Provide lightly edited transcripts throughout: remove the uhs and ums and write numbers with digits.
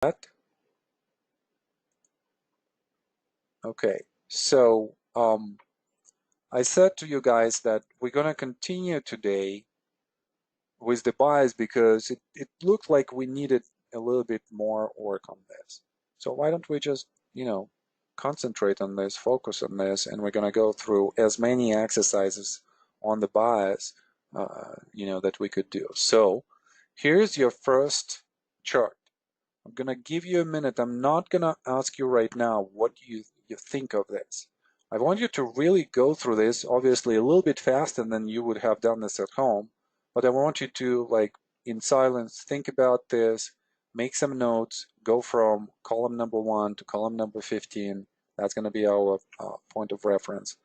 that. Okay, so I said to you guys that we're gonna continue today with the bias because it looked like we needed a little bit more work on this. So why don't we just, concentrate on this, focus on this, and we're gonna go through as many exercises on the bias, that we could do. So here's your first chart. I'm gonna give you a minute. I'm not gonna ask you right now what you think of this. I want you to really go through this, obviously a little bit faster than you would have done this at home, but I want you to, like, in silence, think about this, make some notes, go from column number 1 to column number 15. That's gonna be our point of reference.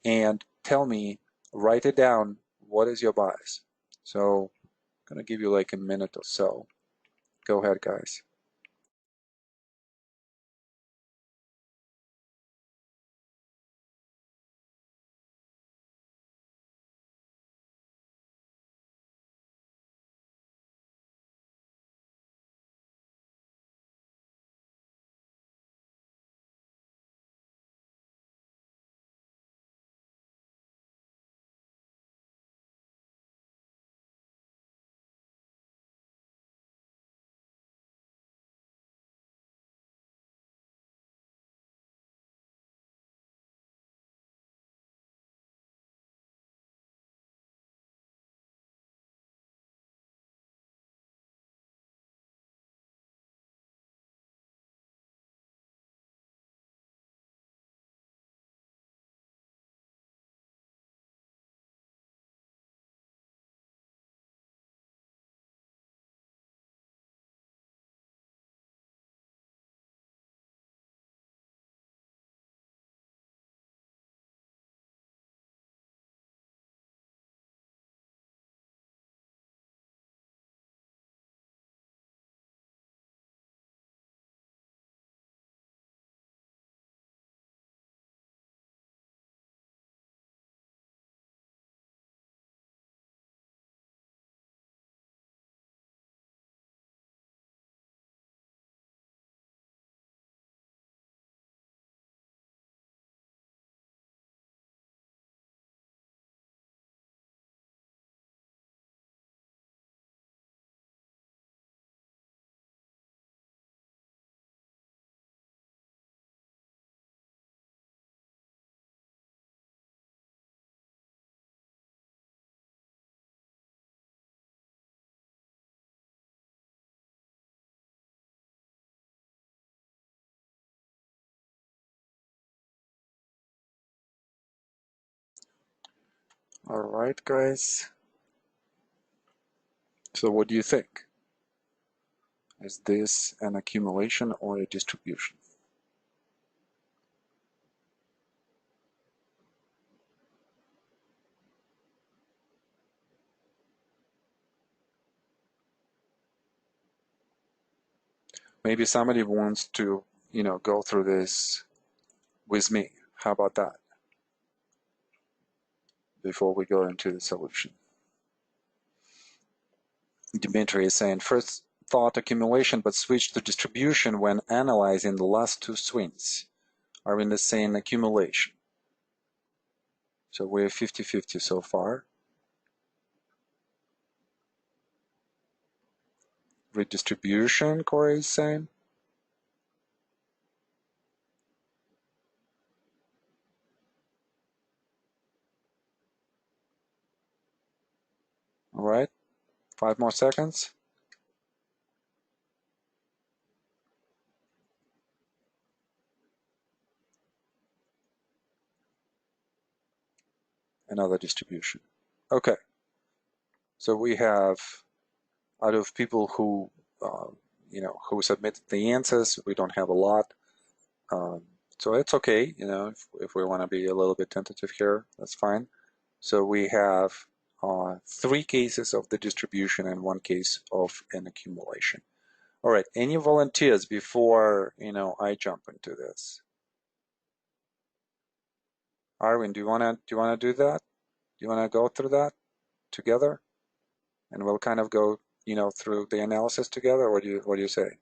And tell me, write it down, what is your bias? So I'm gonna give you like a minute or so. Go ahead, guys. All right, guys. So what do you think? Is this an accumulation or a distribution? Maybe somebody wants to, go through this with me. How about that? Before we go into the solution. Dimitri is saying, first thought accumulation, but switched to distribution when analyzing the last two swings. Are in the same accumulation. So we're 50-50 so far. Redistribution, Corey is saying. All right, 5 more seconds. Another distribution. Okay, so we have, out of people who, who submitted the answers, we don't have a lot. So it's okay, if we want to be a little bit tentative here, that's fine. So we have 3 cases of the distribution and 1 case of an accumulation. All right, any volunteers before, I jump into this? Arvin, do you wanna do that? Do you wanna go through that together? And we'll kind of go, through the analysis together. What do you say?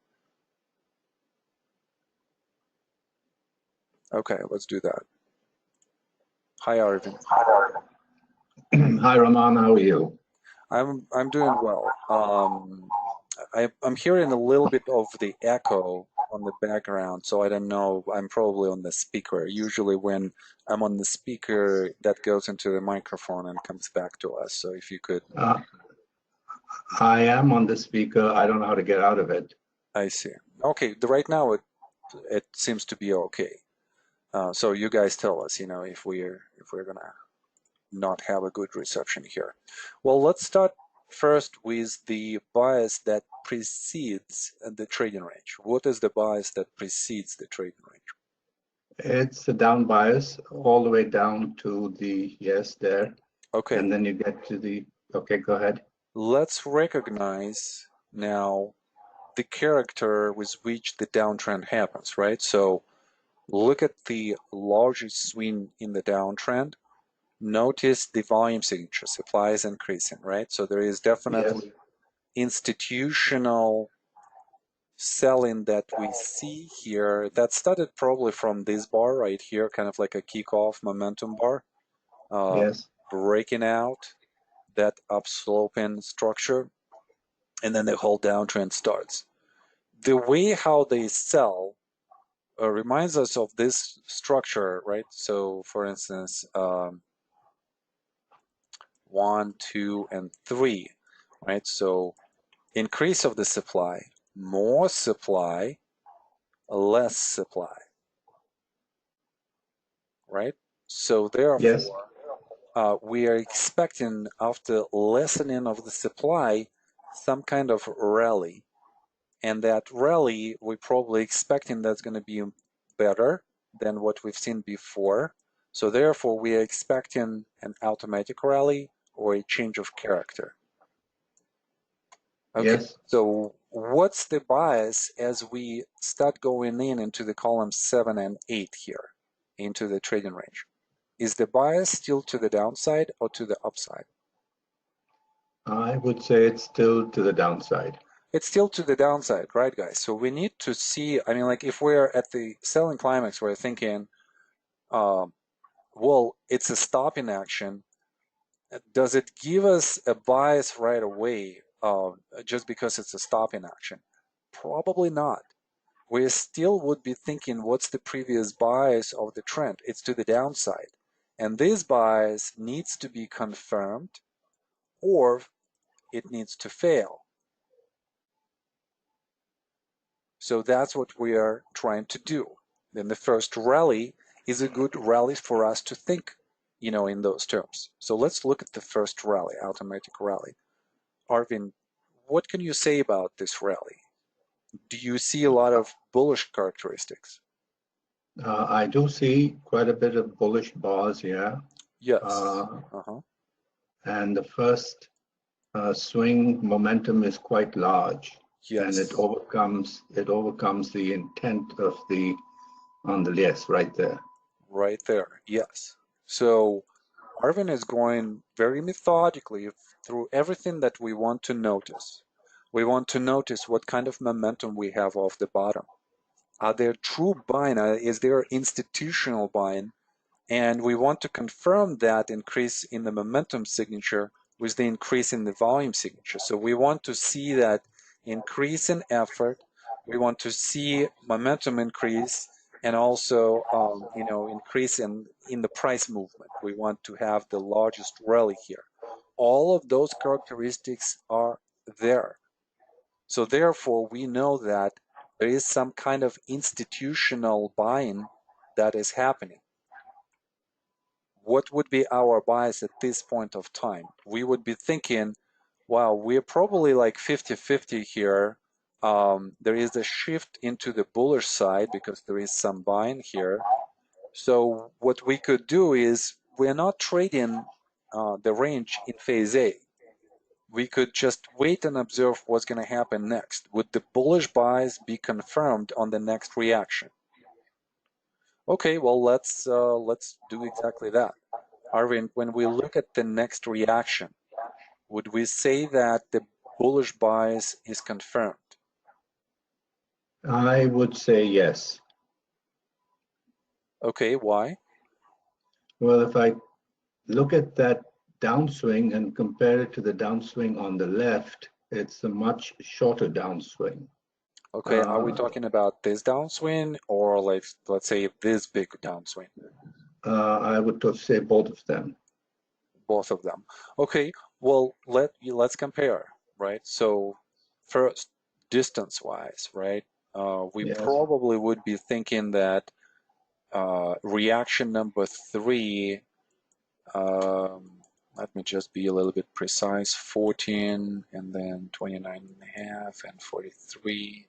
Okay, let's do that. Hi, Arvin. Hi, Raman. How are you? I'm doing well. I'm hearing a little bit of the echo on the background, so I don't know. I'm probably on the speaker. Usually, when I'm on the speaker, that goes into the microphone and comes back to us. So if you could, Uh, I am on the speaker. I don't know how to get out of it. I see. Okay, right now it seems to be okay. So you guys tell us, if we're gonna not have a good reception here. Well, let's start first with the bias that precedes the trading range. What is the bias that precedes the trading range? It's a down bias all the way down to the yes there. Okay, And then you get to the, okay, go ahead. let's recognize now the character with which the downtrend happens, right? So look at the largest swing in the downtrend. Notice the volume signature, supply is increasing, right? So there is Yes, definitely institutional selling that we see here that started probably from this bar right here, kind of like a kickoff momentum bar, uh, yes, breaking out that upsloping structure, and then the whole downtrend starts. The way how they sell reminds us of this structure, right? So, for instance, 1, 2, and 3, right? So, increase of the supply, more supply, less supply, right? So yes, therefore, we are expecting after lessening of the supply some kind of rally, and that rally we're probably expecting that's going to be better than what we've seen before. So therefore, we are expecting an automatic rally or a change of character. Okay, yes. so what's the bias as we start going into the columns 7 and 8 here, into the trading range? Is the bias still to the downside or to the upside? I would say it's still to the downside. It's still to the downside, right, guys? So we need to see, I mean, like if we're at the selling climax, we're thinking, um, well, it's a stopping action. Does it give us a bias right away just because it's a stopping action? Probably not. We still would be thinking, what's the previous bias of the trend? It's to the downside. And this bias needs to be confirmed or it needs to fail. So that's what we are trying to do. Then the first rally is a good rally for us to think, in those terms. So let's look at the first rally, automatic rally. Arvin, what can you say about this rally? Do you see a lot of bullish characteristics? I do see quite a bit of bullish bars here. Yes. Uh, Uh-huh. and the first swing momentum is quite large, and it Yes. overcomes the intent of the on the yes right there. Right there. Yes. So Arvin is going very methodically through everything that we want to notice. We want to notice what kind of momentum we have off the bottom. Are there true buying? Is there institutional buying? And we want to confirm that increase in the momentum signature with the increase in the volume signature. So we want to see that increase in effort. We want to see momentum increase and also, increase in the price movement. We want to have the largest rally here. All of those characteristics are there. So therefore, we know that there is some kind of institutional buying that is happening. What would be our bias at this point of time? We would be thinking, wow, we're probably like 50-50 here. There is a shift into the bullish side because there is some buying here. So what we could do is we're not trading the range in phase A. We could just wait and observe what's going to happen next. Would the bullish bias be confirmed on the next reaction? Okay, well let's do exactly that. Arvin, when we look at the next reaction, would we say that the bullish bias is confirmed? I would say yes. Okay, why? Well, if I look at that downswing and compare it to the downswing on the left, it's a much shorter downswing. Okay, are we Uh, talking about this downswing or like, let's say this big downswing? I would say both of them. Both of them. Okay, well, let's compare, right? So first, distance-wise, right? We Yes. probably would be thinking that reaction number three, um, let me just be a little bit precise, 14 and then 29 and a half and 43.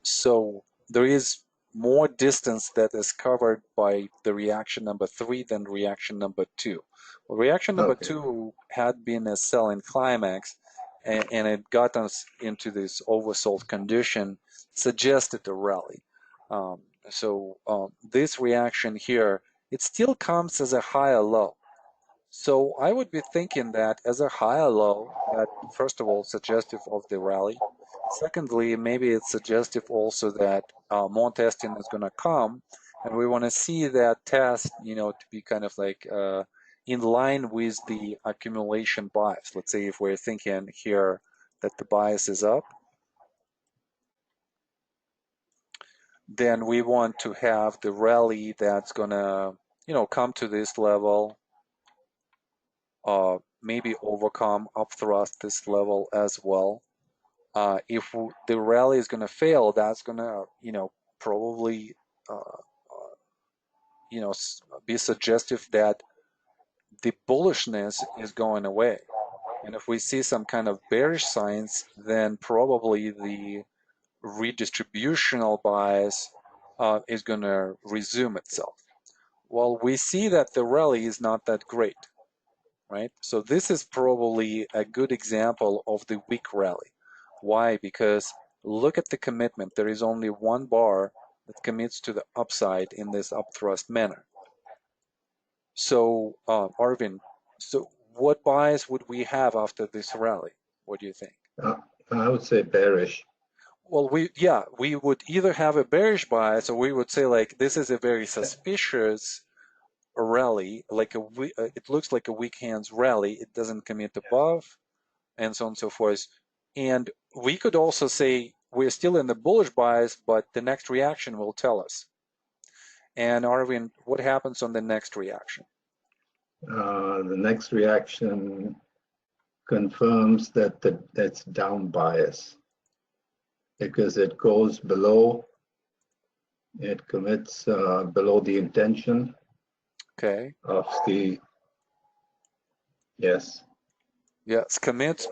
So there is more distance that is covered by the reaction number three than reaction number two. Well, reaction number Okay. two had been a cell in climax, and it got us into this oversold condition, suggested a rally. Um, so this reaction here, it still comes as a higher low. So I would be thinking that as a higher low, that first of all, suggestive of the rally. Secondly, maybe it's suggestive also that more testing is going to come, and we want to see that test, to be kind of like in line with the accumulation bias. Let's say if we're thinking here that the bias is up, then we want to have the rally that's going to, come to this level, maybe overcome upthrust this level as well. If the rally is going to fail, that's going to, probably, be suggestive that the bullishness is going away. And if we see some kind of bearish signs, then probably the redistributional bias is going to resume itself. Well, we see that the rally is not that great, right? So this is probably a good example of the weak rally. Why? Because look at the commitment. There is only one bar that commits to the upside in this upthrust manner. So, Arvin, so what bias would we have after this rally? What do you think? Uh, I would say bearish. Well, we would either have a bearish bias or we would say like this is a very suspicious rally, like it looks like a weak hands rally. It doesn't commit above, and so on and so forth. And we could also say we're still in the bullish bias, but the next reaction will tell us. And Arvin, what happens on the next reaction? The next reaction confirms that that's down bias because it goes below, it commits below the intention Okay. of the, yes, Yes, commits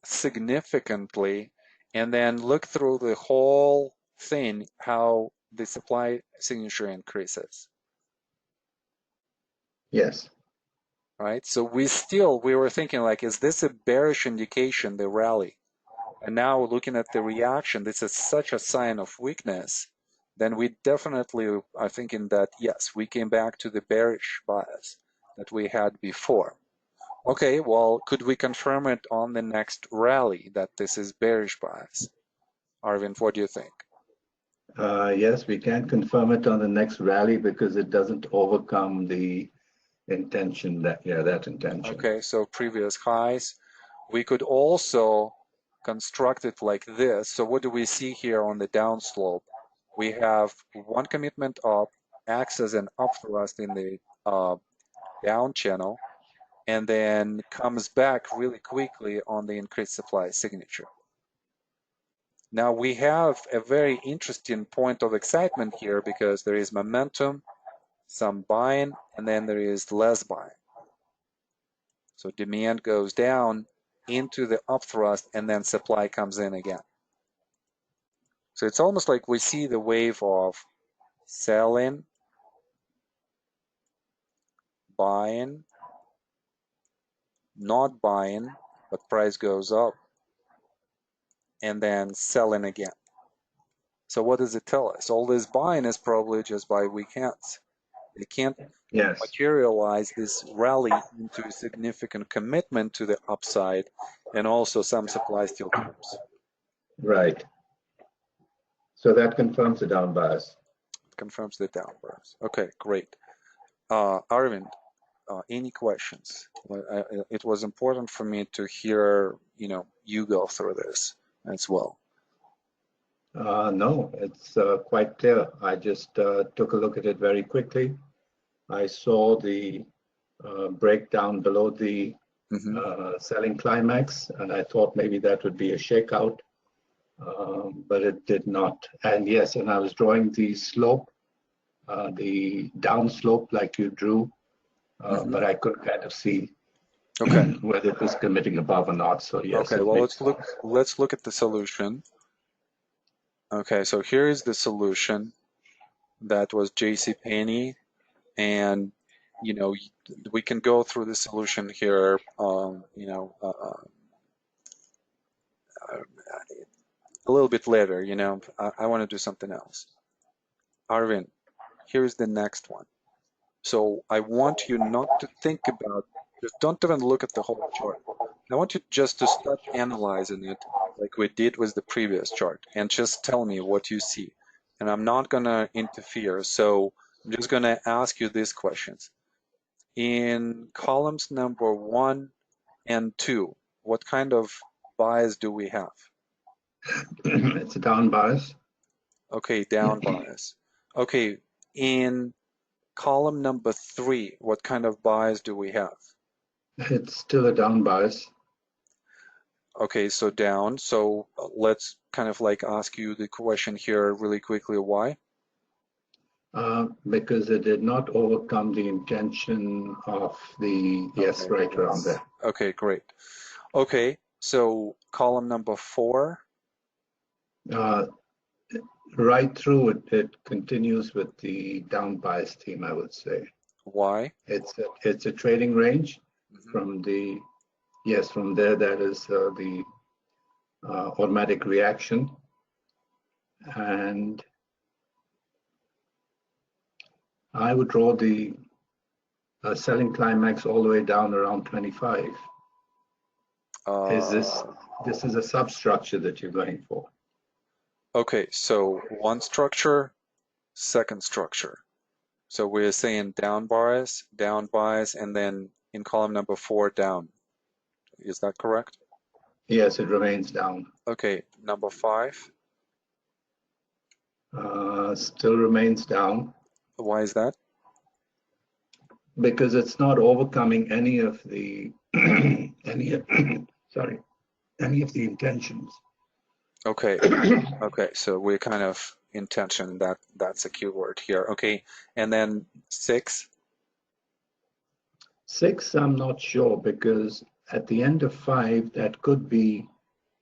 significantly, and then look through the whole thing how the supply signature increases. yes, Right? So we were thinking like, is this a bearish indication, the rally? And now looking at the reaction, this is such a sign of weakness, then we definitely are thinking that, yes, we came back to the bearish bias that we had before. Okay, well, could we confirm it on the next rally that this is bearish bias? Arvind, what do you think? yes, we can confirm it on the next rally because it doesn't overcome the intention that intention. Okay, so previous highs. We could also construct it like this. So what do we see here on the downslope? We have one commitment up, acts as an upthrust in the down channel, and then comes back really quickly on the increased supply signature. Now we have a very interesting point of excitement here because there is momentum, some buying, and then there is less buying. So demand goes down into the upthrust and then supply comes in again. So it's almost like we see the wave of selling, buying, not buying, but price goes up, and then selling again. So what does it tell us? All this buying is probably just by weak hands. They can't Yes, materialize this rally into a significant commitment to the upside, and also some supply still comes. right. So that confirms the down bias. confirms the down bias. Okay, great. Arvind, any questions? It was important for me to hear, you go through this as well. No, it's quite clear. I just took a look at it very quickly. I saw the breakdown below the selling climax, and I thought maybe that would be a shakeout, but it did not. And yes, and I was drawing the slope, the down slope like you drew, but I couldn't kind of see Okay. whether it was committing above or not. So yes, Okay, it well, makes sense. let's look at the solution. Okay, so here is the solution. That was J.C. Penney, and we can go through the solution here. A little bit later. I want to do something else. Arvind, here's the next one. So I want you not to think about, just don't even look at the whole chart. I want you just to start analyzing it like we did with the previous chart and just tell me what you see. And I'm not going to interfere. So I'm just going to ask you these questions. In columns number 1 and 2, what kind of bias do we have? It's a down bias. Okay, down bias. Okay, in column number 3, what kind of bias do we have? It's still a down bias. Okay, so down. So let's kind of like ask you the question here really quickly. Why? Because it did not overcome the intention of the, yes, Okay, right around there. Okay, great. Okay, so column number 4. Right through it, it continues with the down bias theme, I would say. Why? It's a trading range Mhm. from the, yes, from there, that is the automatic reaction. And I would draw the selling climax all the way down around 25. Is this is a substructure that you're going for? Okay, so one structure, second structure. So we're saying down bias, and then in column number 4, down. Is that correct? Yes, it remains down. Okay, number 5. Still remains down. Why is that? Because it's not overcoming any of the sorry, any of the intentions. Okay, okay, so we're kind of intention, that's a keyword here. Okay, and then 6. 6, I'm not sure, because at the end of 5, that could be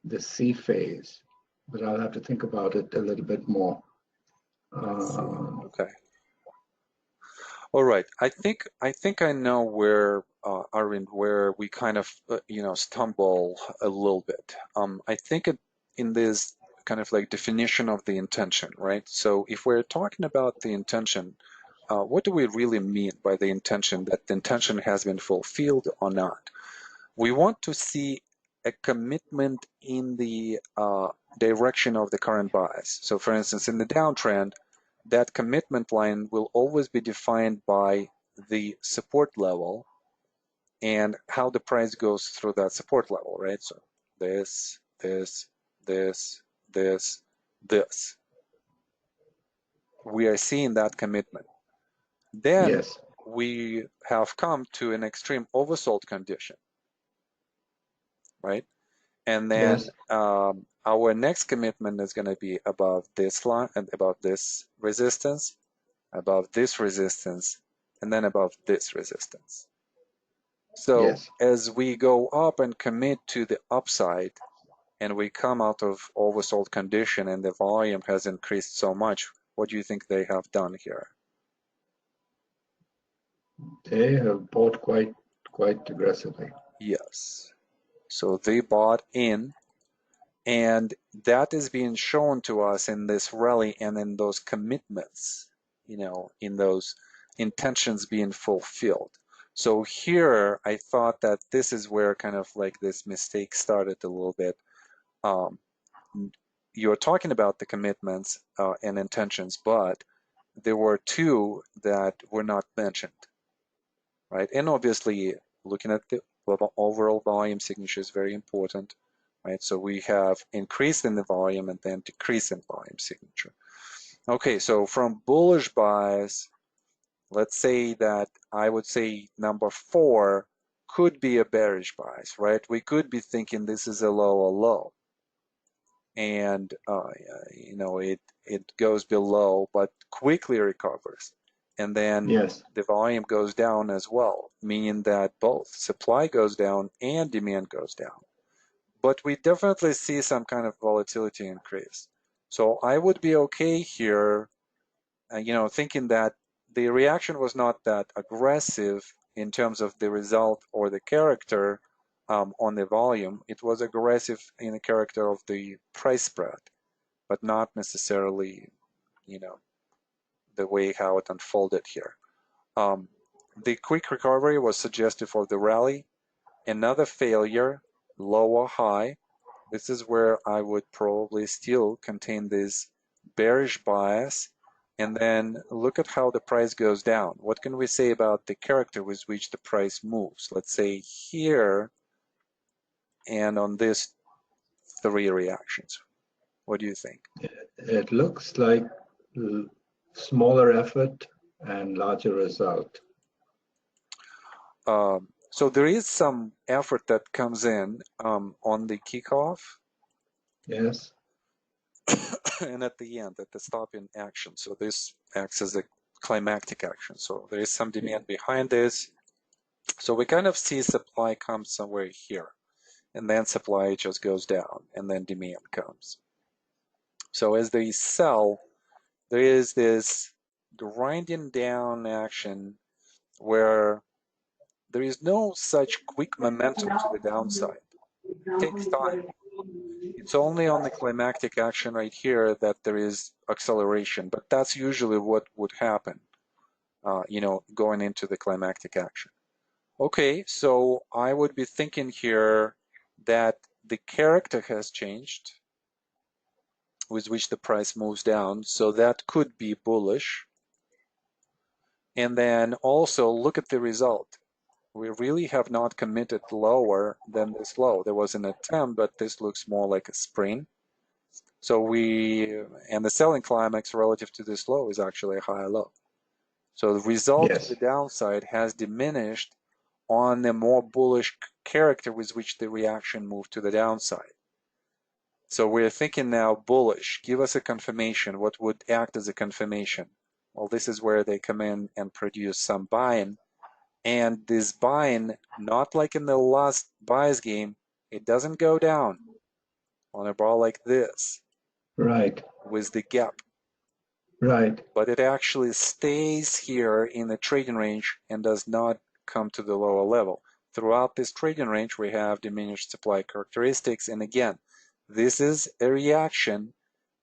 the C phase, but I'll have to think about it a little bit more. Okay. All right. I think I know where Arvind, where we kind of stumble a little bit. I think in this kind of like definition of the intention, right? So if we're talking about the intention, what do we really mean by the intention, that the intention has been fulfilled or not? We want to see a commitment in the direction of the current bias. So for instance, in the downtrend, that commitment line will always be defined by the support level and how the price goes through that support level, right? So this, this, this, this, this. We are seeing that commitment. Then Yes. we have come to an extreme oversold condition, right? And then Yes. our next commitment is going to be above this line and above this resistance, above this resistance, and then above this resistance. So Yes. as we go up and commit to the upside, and we come out of oversold condition and the volume has increased so much, what do you think they have done here? They have bought quite aggressively. Yes. So they bought in, and that is being shown to us in this rally and in those commitments, in those intentions being fulfilled. So here, I thought that this is where kind of like this mistake started a little bit. You're talking about the commitments and intentions, but there were two that were not mentioned, right? And obviously, looking at the overall volume signature is very important, right? So we have increase in the volume and then decrease in volume signature. Okay, so from bullish bias, let's say that I would say number 4 could be a bearish bias, right? We could be thinking this is a lower low, and you know, it goes below but quickly recovers, and then Yes. the volume goes down as well, meaning that both supply goes down and demand goes down. But we definitely see some kind of volatility increase. So I would be okay here, you know, thinking that the reaction was not that aggressive in terms of the result or the character on the volume. It was aggressive in the character of the price spread, but not necessarily, you know, the way how it unfolded here. The quick recovery was suggestive of the rally. Another failure, lower high. This is where I would probably still contain this bearish bias. And then look at how the price goes down. What can we say about the character with which the price moves? Let's say here and on these 3 reactions. What do you think? It looks like smaller effort and larger result. So there is some effort that comes in on the kickoff. Yes. And at the end, at the stopping action. So this acts as a climactic action. So there is some demand behind this. So we kind of see supply come somewhere here, and then supply just goes down, and then demand comes. So as they sell, there is this grinding down action where there is no such quick momentum to the downside. It takes time. It's only on the climactic action right here that there is acceleration, but that's usually what would happen, you know, going into the climactic action. Okay, so I would be thinking here that the character has changed with which the price moves down, so that could be bullish. And then also look at the result. We really have not committed lower than this low. There was an attempt, but this looks more like a spring. So and the selling climax relative to this low is actually a higher low. So the result to the downside has diminished on the more bullish character with which the reaction moved to the downside. So we're thinking now bullish. Give us a confirmation. What would act as a confirmation? Well, this is where they come in and produce some buying. And this buying, not like in the last bias game, it doesn't go down on a bar like this. Right. With the gap. Right. But it actually stays here in the trading range and does not come to the lower level. Throughout this trading range, we have diminished supply characteristics. And again, this is a reaction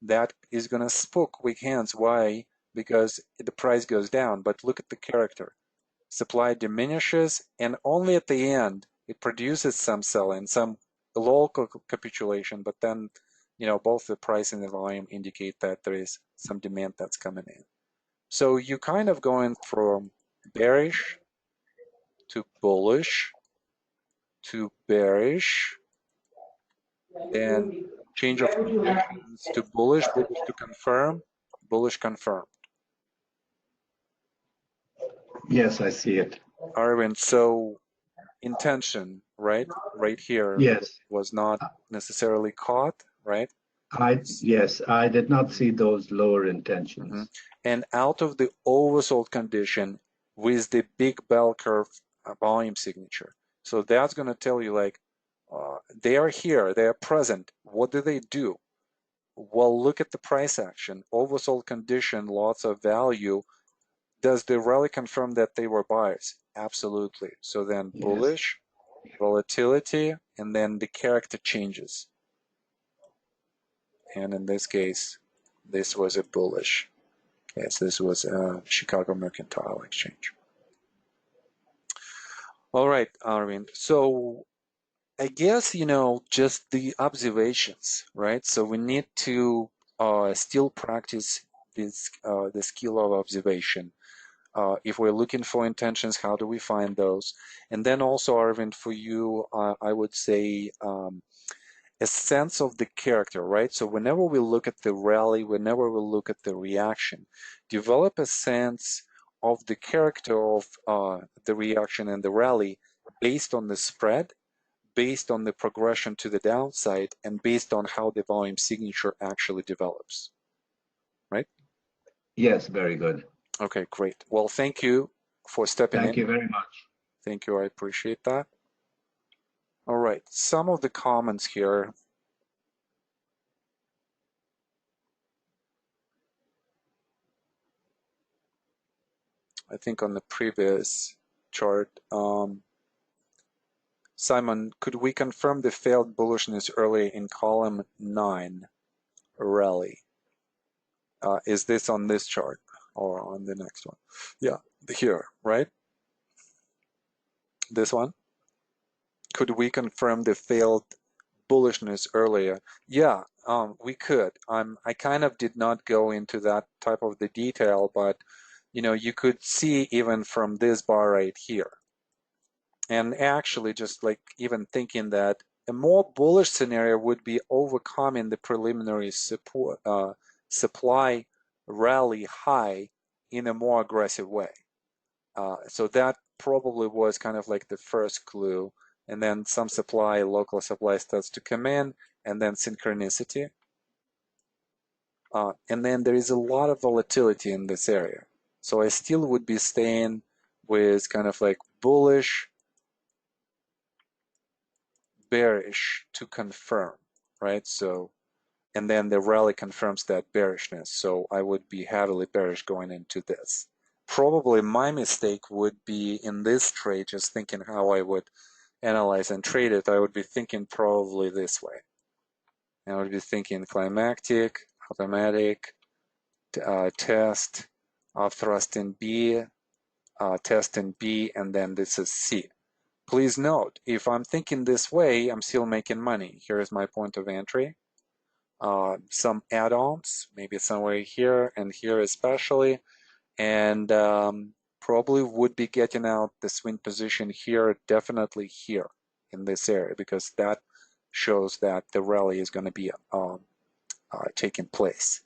that is going to spook weak hands. Why? Because the price goes down. But look at the character. Supply diminishes, and only at the end, it produces some selling, some local capitulation, but then, you know, both the price and the volume indicate that there is some demand that's coming in. So you kind of going from bearish to bullish to bearish, then change of conditions to bullish, bullish to confirm, bullish confirm. Yes, I see it. Arvind, so intention, right? Right here. Yes. Was not necessarily caught, right? Yes, I did not see those lower intentions. Mm-hmm. And out of the oversold condition with the big bell curve volume signature. So that's going to tell you like, they are here, they are present. What do they do? Well, look at the price action. Oversold condition, lots of value. Does the rally confirm that they were buyers? Absolutely. So then bullish, volatility, and then the character changes. And in this case, this was a bullish. Yes, this was Chicago Mercantile Exchange. All right, Arvind. So I guess, you know, just the observations, right? So we need to still practice the skill of observation. If we're looking for intentions, how do we find those? And then also, Arvind, for you, I would say a sense of the character, right? So whenever we look at the rally, whenever we look at the reaction, develop a sense of the character of the reaction and the rally based on the spread, based on the progression to the downside, and based on how the volume signature actually develops, right? Yes, very good. Okay, great. Well, thank you for stepping in. Thank you very much. Thank you. I appreciate that. All right. Some of the comments here. I think on the previous chart, Simon, could we confirm the failed bullishness early in column 9 rally? Is this on this chart or on the next one? Yeah, here, right? This one? Could we confirm the failed bullishness earlier? Yeah, we could. I kind of did not go into that type of the detail, but you could see even from this bar right here. And actually, just like even thinking that a more bullish scenario would be overcoming the preliminary support, supply rally high in a more aggressive way. So that probably was kind of like the first clue. And then some supply, local supply starts to come in, and then synchronicity. And then there is a lot of volatility in this area. So I still would be staying with kind of like bullish, bearish to confirm, right? So, and then the rally confirms that bearishness. So I would be heavily bearish going into this. Probably my mistake would be in this trade, just thinking how I would analyze and trade it. I would be thinking probably this way. I would be thinking climactic, automatic, test, thrust in B, test in B, and then this is C. Please note, if I'm thinking this way, I'm still making money. Here is my point of entry. Some add-ons, maybe somewhere here and here especially, and probably would be getting out the swing position here, definitely here in this area, because that shows that the rally is going to be taking place.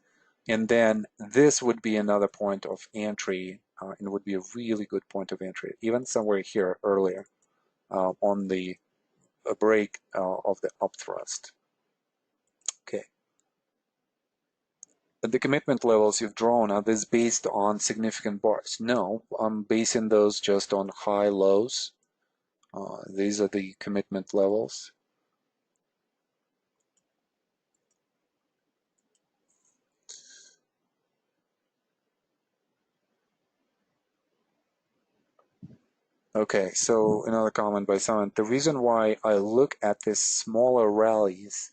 And then this would be another point of entry, and would be a really good point of entry, even somewhere here earlier on the break of the up thrust. Okay. But the commitment levels you've drawn, are these based on significant bars? No, I'm basing those just on high lows. These are the commitment levels. Okay, so another comment by someone. The reason why I look at these smaller rallies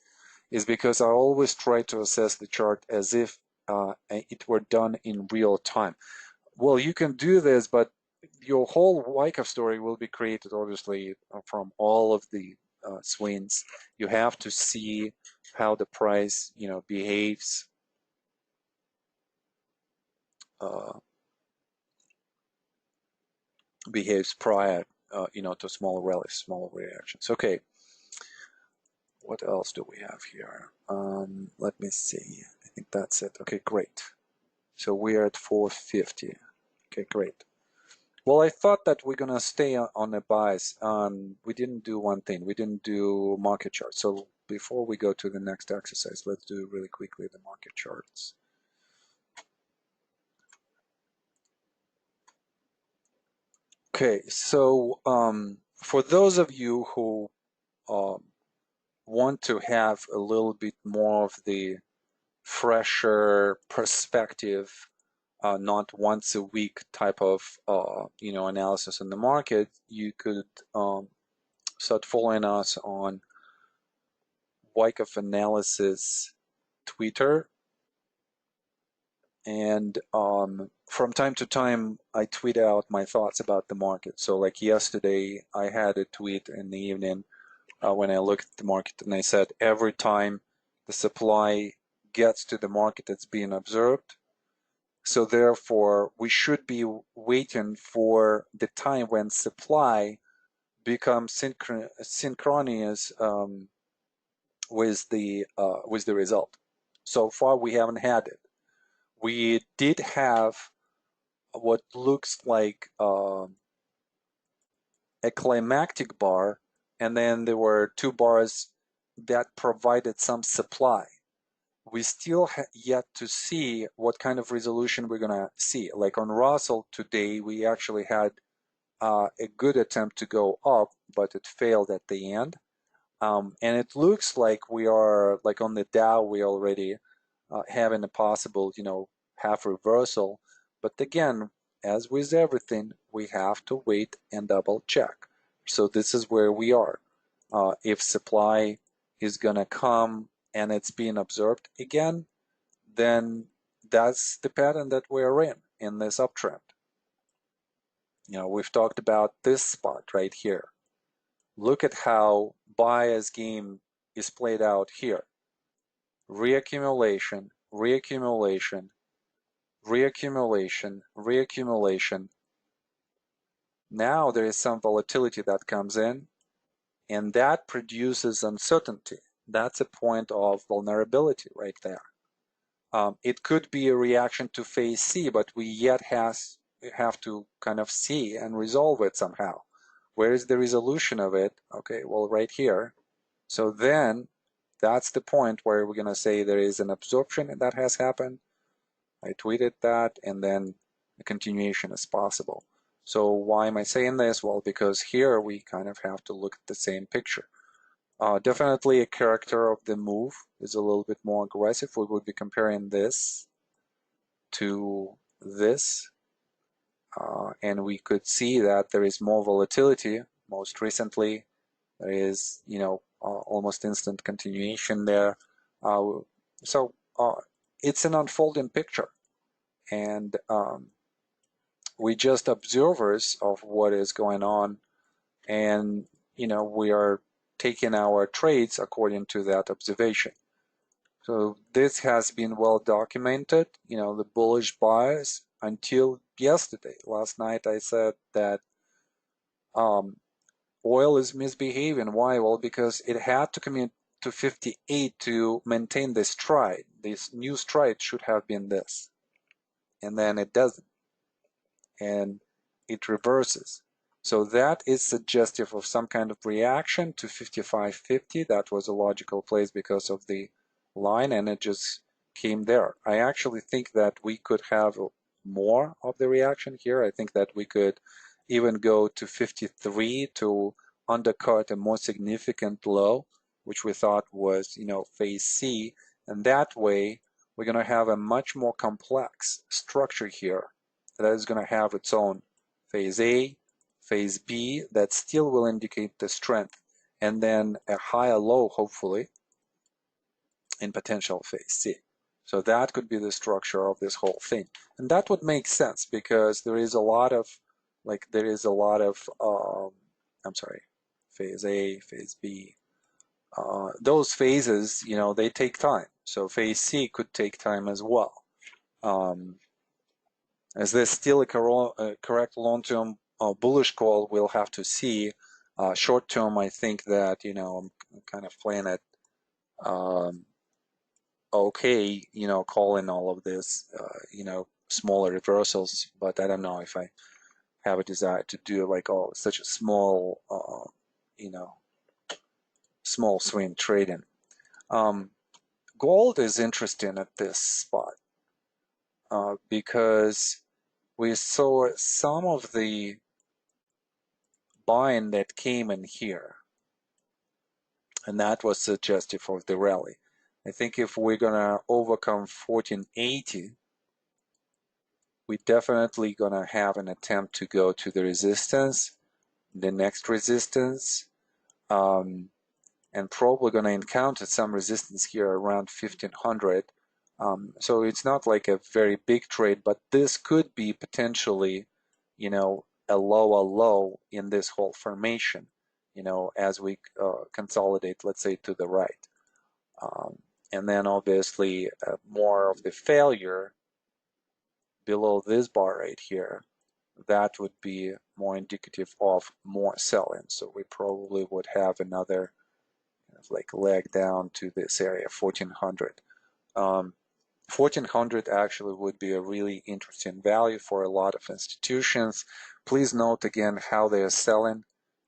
is because I always try to assess the chart as if it were done in real time. Well, you can do this, but your whole Wyckoff story will be created, obviously, from all of the swings. You have to see how the price, behaves. Behaves prior, to smaller rallies, smaller reactions. Okay. What else do we have here? Let me see. I think that's it. Okay, great. So we're at 450. Okay, great. Well, I thought that we're gonna stay on the buys. We didn't do one thing. We didn't do market charts. So before we go to the next exercise, let's do really quickly the market charts. Okay, so for those of you who want to have a little bit more of the fresher perspective, not once a week type of analysis in the market, you could start following us on Wyckoff Analysis Twitter. And from time to time, I tweet out my thoughts about the market. So like yesterday, I had a tweet in the evening when I looked at the market, and I said every time the supply gets to the market that's being observed, So therefore, we should be waiting for the time when supply becomes synchronous with the result. So far, we haven't had it. We did have what looks like a climactic bar, and then there were two bars that provided some supply. We still yet to see what kind of resolution we're gonna see. Like on Russell today, we actually had a good attempt to go up, but it failed at the end. And it looks like we are, like on the Dow, we already having a possible, half reversal. But again, as with everything, we have to wait and double check. So this is where we are. If supply is gonna come and it's being absorbed again, then that's the pattern that we're in this uptrend. We've talked about this spot right here. Look at how bias game is played out here. Reaccumulation, reaccumulation, reaccumulation, reaccumulation. Now there is some volatility that comes in, and that produces uncertainty. That's a point of vulnerability right there. It could be a reaction to phase C, but we yet have to kind of see and resolve it somehow. Where is the resolution of it? Okay, well, right here. So then that's the point where we're going to say there is an absorption that has happened. I tweeted that, and then a continuation is possible. So why am I saying this? Well, because here we kind of have to look at the same picture. Definitely a character of the move is a little bit more aggressive. We would be comparing this to this, and we could see that there is more volatility. Most recently, there is, almost instant continuation there. So it's an unfolding picture, and we just observers of what is going on, and we are taking our trades according to that observation. So this has been well documented, the bullish bias until yesterday. Last night I said that oil is misbehaving. Why? Well, because it had to come in to 58 to maintain this stride. This new stride should have been this. And then it doesn't. And it reverses. So that is suggestive of some kind of reaction to 55.50. That was a logical place because of the line, and it just came there. I actually think that we could have more of the reaction here. I think that we could even go to 53 to undercut a more significant low, which we thought was, phase C. And that way, we're going to have a much more complex structure here that is going to have its own phase A, phase B, that still will indicate the strength, and then a higher low, hopefully, in potential phase C. So that could be the structure of this whole thing. And that would make sense because there is a lot of, I'm sorry, phase A, phase B. Those phases, they take time. So phase C could take time as well. Is this still a correct long-term bullish call? We'll have to see. Short-term, I think that, I'm kind of playing it okay, calling all of this, smaller reversals, but I don't know if I have a desire to do like such a small, small swing trading. Gold is interesting at this spot because we saw some of the buying that came in here, and that was suggestive of the rally. I think if we're gonna overcome 1480, we definitely gonna have an attempt to go to the resistance, the next resistance, and probably gonna encounter some resistance here around 1500. So it's not like a very big trade, but this could be potentially, a lower low in this whole formation, as we consolidate, let's say, to the right. And then obviously more of the failure below this bar right here, that would be more indicative of more selling. So we probably would have another like leg down to this area, 1400. 1400 actually would be a really interesting value for a lot of institutions. Please note again how they are selling,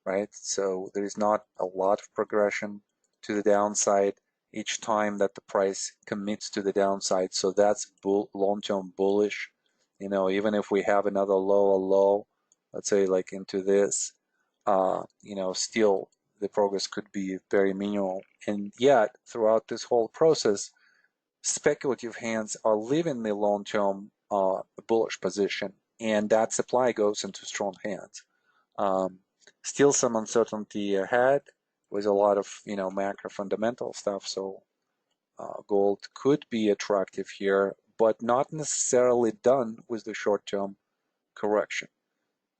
right? So there is not a lot of progression to the downside each time that the price commits to the downside. So that's long-term bullish. You know, even if we have another lower low, let's say like into this, you know, still the progress could be very minimal. And yet, throughout this whole process, speculative hands are leaving the long-term bullish position, and that supply goes into strong hands. Still some uncertainty ahead with a lot of, you know, macro fundamental stuff. So gold could be attractive here, but not necessarily done with the short-term correction.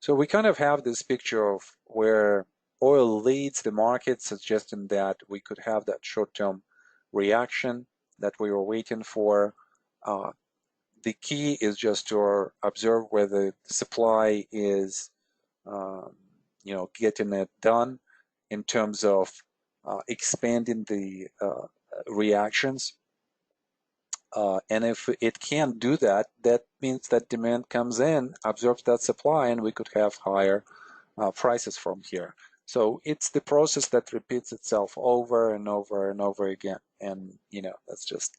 So we kind of have this picture of where oil leads the market, suggesting that we could have that short-term reaction that we were waiting for. The key is just to observe whether the supply is, you know, getting it done in terms of expanding the reactions. And if it can't do that, that means that demand comes in, absorbs that supply, and we could have higher prices from here. So it's the process that repeats itself over and over and over again. And, you know, that's just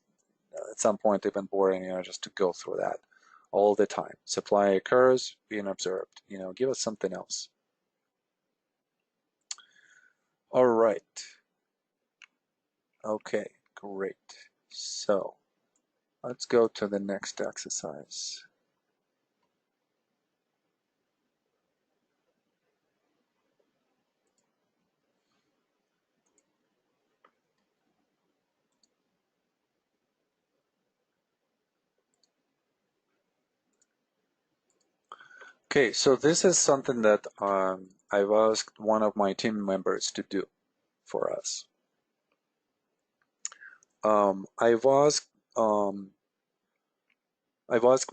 at some point even boring, you know, just to go through that all the time. Supply occurs, being observed, you know, give us something else. All right. Okay, great. So let's go to the next exercise. Okay, so this is something that I've asked one of my team members to do for us. I've asked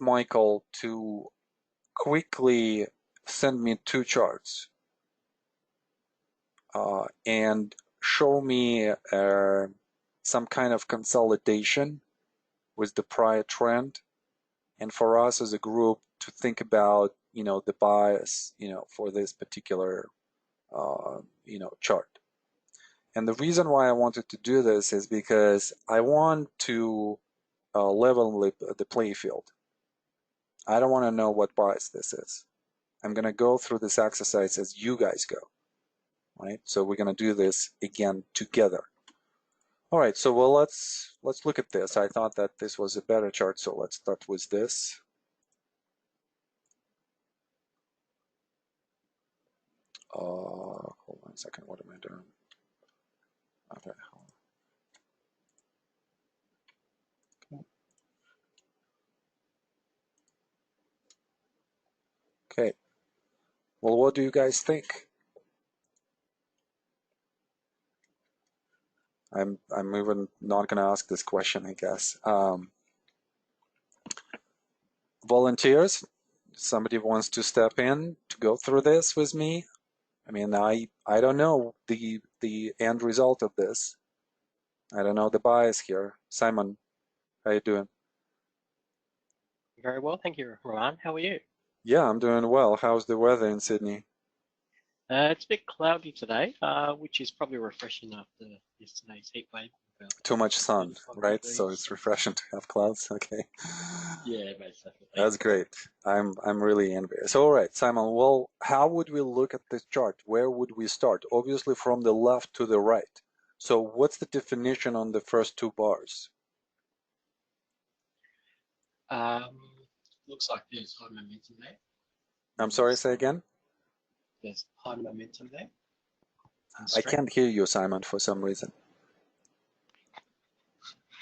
Michael to quickly send me two charts and show me some kind of consolidation with the prior trend, and for us as a group to think about, you know, the bias, you know, for this particular, you know, chart. And the reason why I wanted to do this is because I want to level the play field. I don't want to know what bias this is. I'm going to go through this exercise as you guys go, right? So we're going to do this again together. All right, so well, let's look at this. I thought that this was a better chart, so let's start with this. Hold on a second, what am I doing? Okay. Okay. Well, what do you guys think? I'm even not going to ask this question, I guess. Volunteers, somebody wants to step in to go through this with me? I mean, I don't know the end result of this. I don't know the bias here. Simon, how you doing? Very well, thank you, Roman. How are you? Yeah, I'm doing well. How's the weather in Sydney? It's a bit cloudy today, which is probably refreshing after yesterday's heat wave. Too much sun, right? So it's refreshing to have clouds. Okay. Yeah, basically. That's great. I'm really envious. All right, Simon. Well, how would we look at this chart? Where would we start? Obviously, from the left to the right. So, what's the definition on the first two bars? Looks like there's high momentum there. I'm sorry, say again? There's high momentum there. I can't hear you, Simon, for some reason.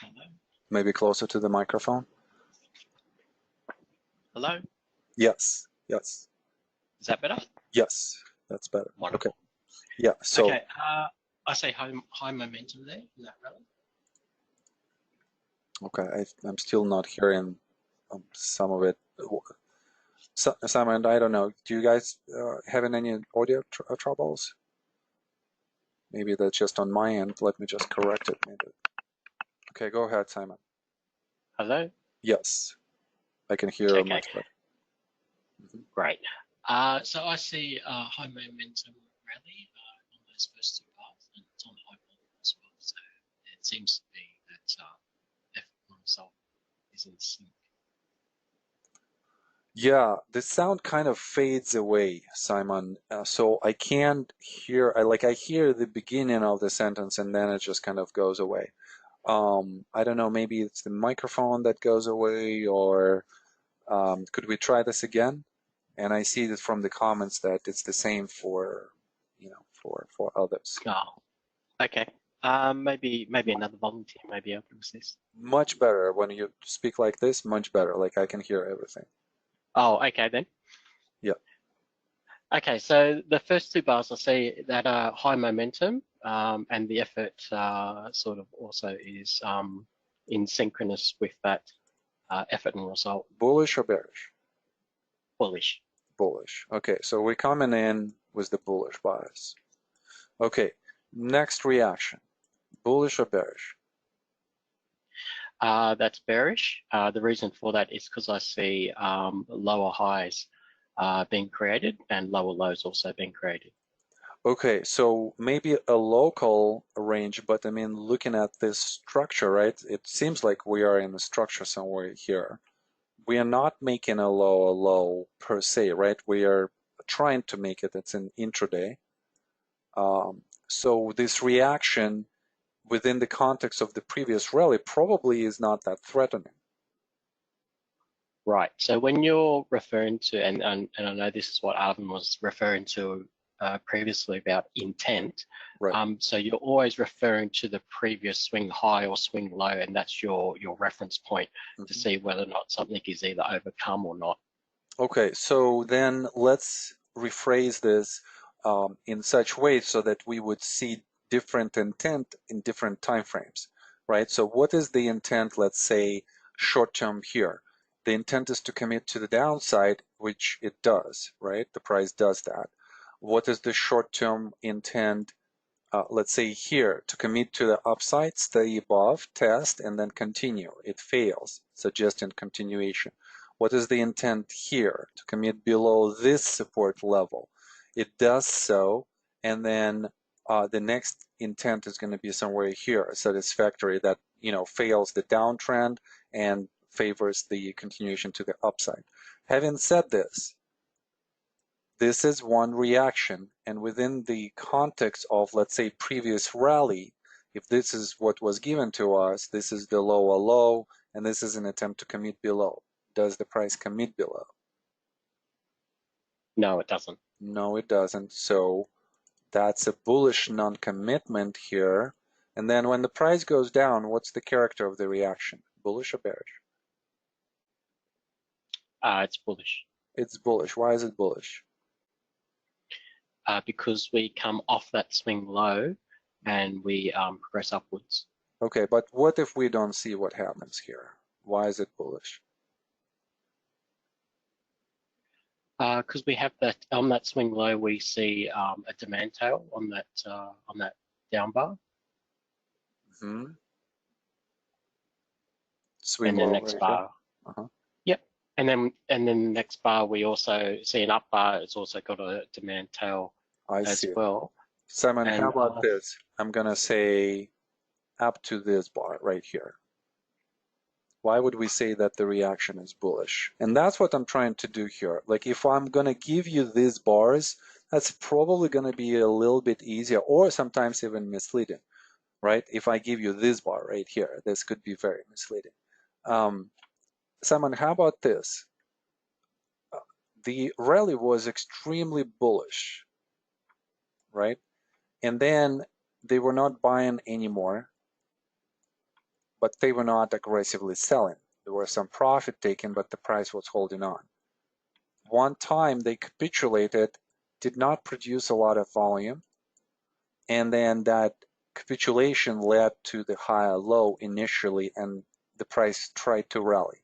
Hello? Maybe closer to the microphone? Hello? Yes, yes. Is that better? Yes, that's better. Wonderful. Okay. Yeah, so. Okay, I say high momentum there in that rally. Okay, I'm still not hearing some of it. Simon, I don't know. Do you guys having any audio troubles? Maybe that's just on my end. Let me just correct it. Maybe. Okay, go ahead, Simon. Hello? Yes, I can hear Okay. much better. Great. So I see high momentum rally on those first two bars, and it's on high volume as well. So it seems to be that F1 result is in sync. Yeah, the sound kind of fades away, Simon. So I can't hear. I hear the beginning of the sentence, and then it just kind of goes away. I don't know. Maybe it's the microphone that goes away, or could we try this again? And I see that from the comments that it's the same for, for others. Oh, okay. Maybe another volunteer may be able to assist. Much better when you speak like this. Much better. Like I can hear everything. Oh, okay then. Yeah. Okay, so the first two bars I see that are high momentum, and the effort sort of also is in synchronous with that effort and result. Bullish or bearish? Bullish. Bullish. Okay, so we're coming in with the bullish bias. Okay, next reaction. Bullish or bearish? That's bearish. The reason for that is because I see lower highs being created and lower lows also being created. Okay, so maybe a local range, but I mean, looking at this structure, right? It seems like we are in a structure somewhere here. We are not making a low per se, right? We are trying to make it. It's an intraday. So this reaction within the context of the previous rally probably is not that threatening. Right. So when you're referring to, and I know this is what Arvin was referring to previously about intent. Right. So you're always referring to the previous swing high or swing low, and that's your reference point to see whether or not something is either overcome or not. Okay, so then let's rephrase this in such way so that we would see different intent in different time frames, right? So what is the intent, let's say, short term here? The intent is to commit to the downside, which it does, right? The price does that. What is the short term intent, let's say here, to commit to the upside, stay above, test, and then continue? It fails, suggesting continuation. What is the intent here? To commit below this support level. It does so, and then the next intent is going to be somewhere here, satisfactory, that fails the downtrend and favors the continuation to the upside. Having said this, this is one reaction, and within the context of, let's say, previous rally, if this is what was given to us, this is the lower low, and this is an attempt to commit below. Does the price commit below? No, it doesn't. No, it doesn't. So that's a bullish non-commitment here. And then when the price goes down, what's the character of the reaction? Bullish or bearish? It's bullish. It's bullish. Why is it bullish? Because we come off that swing low and we progress upwards. Okay, but what if we don't see what happens here? Why is it bullish? Because we have that on that swing low, we see a demand tail on that down bar. Mm-hmm. Swing and then low next right bar. Yep. And then the next bar we also see an up bar. It's also got a demand tail as well. Simon, how about this? I'm gonna say up to this bar right here. Why would we say that the reaction is bullish? And that's what I'm trying to do here. Like if I'm gonna give you these bars, that's probably gonna be a little bit easier or sometimes even misleading, right? If I give you this bar right here, this could be very misleading. Simon, how about this? The rally was extremely bullish, right? And then they were not buying anymore, but they were not aggressively selling. There was some profit taken, but the price was holding on. One time they capitulated, did not produce a lot of volume, and then that capitulation led to the higher low initially, and the price tried to rally.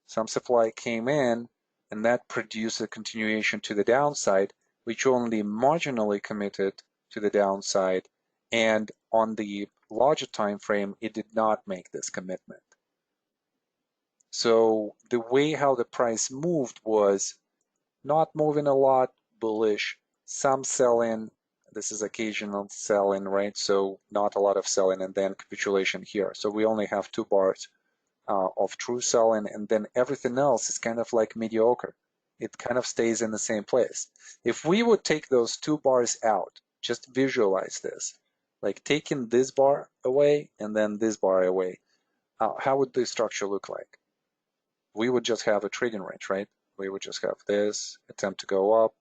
Some supply came in, and that produced a continuation to the downside, which only marginally committed to the downside, and on the larger time frame, it did not make this commitment. So the way how the price moved was not moving a lot, bullish, some sell-in. This is occasional sell-in, right? So not a lot of sell-in, and then capitulation here. So we only have 2 bars of true sell-in, and then everything else is kind of like mediocre. It kind of stays in the same place. If we would take those 2 bars out, just visualize this, like taking this bar away and then this bar away, how would the structure look like? We would just have a trading range, right? We would just have this, attempt to go up,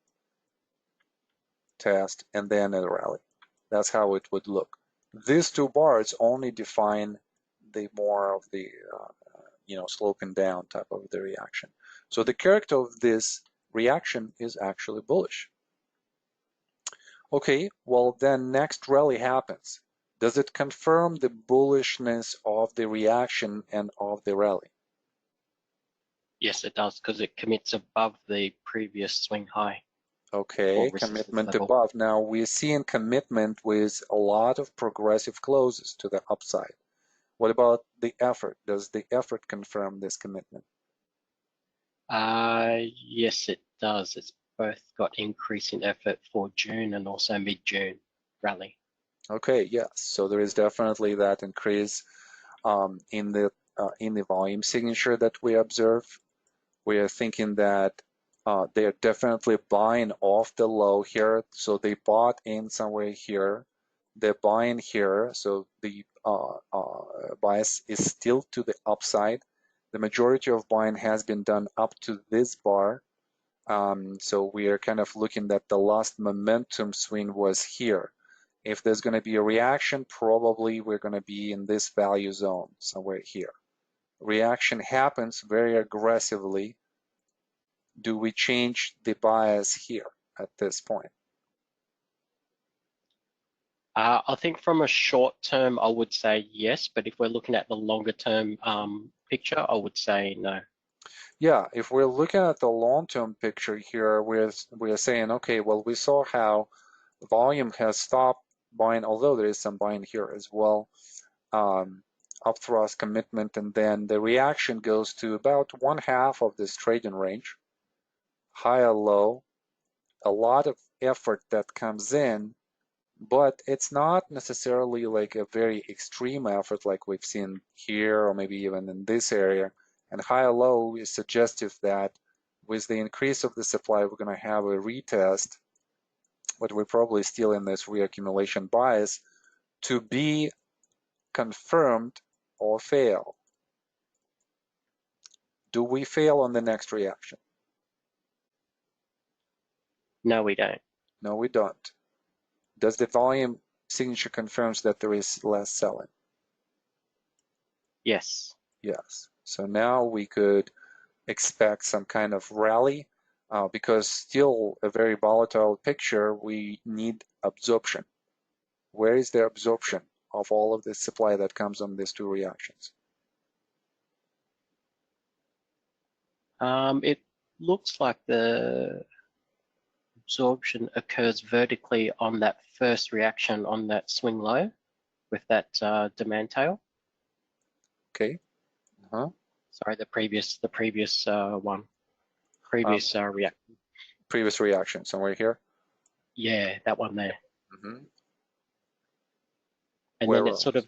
test, and then a rally. That's how it would look. These 2 bars only define the more of the sloping down type of the reaction. So the character of this reaction is actually bullish. Okay, well then next rally happens. Does it confirm the bullishness of the reaction and of the rally? Yes, it does, because it commits above the previous swing high. Okay, commitment above. Now we're seeing commitment with a lot of progressive closes to the upside. What about the effort? Does the effort confirm this commitment? Yes, it does. It's both got increase in effort for June and also mid-June rally. Okay, yes. So there is definitely that increase in the volume signature that we observe. We are thinking that they are definitely buying off the low here. So they bought in somewhere here. They're buying here. So the bias is still to the upside. The majority of buying has been done up to this bar. So we are kind of looking that the last momentum swing was here. If there's going to be a reaction, probably we're going to be in this value zone somewhere here. Reaction happens very aggressively. Do we change the bias here at this point? I think from a short term, I would say yes, but if we're looking at the longer term picture, I would say no. Yeah, if we're looking at the long-term picture here, we're saying, okay, well, we saw how volume has stopped buying, although there is some buying here as well, up thrust commitment, and then the reaction goes to about 1/2 of this trading range, higher low, a lot of effort that comes in, but it's not necessarily like a very extreme effort like we've seen here or maybe even in this area. And higher low is suggestive that with the increase of the supply, we're going to have a retest, but we're probably still in this reaccumulation bias to be confirmed or fail. Do we fail on the next reaction? No, we don't. No, we don't. Does the volume signature confirms that there is less selling? Yes. Yes. So now we could expect some kind of rally because still a very volatile picture, we need absorption. Where is the absorption of all of the supply that comes on these 2 reactions? It looks like the absorption occurs vertically on that first reaction on that swing low with that demand tail. Okay. Sorry, the previous one. Previous reaction. Previous reaction, somewhere here? Yeah, that one there. Mm-hmm. And where then it sort of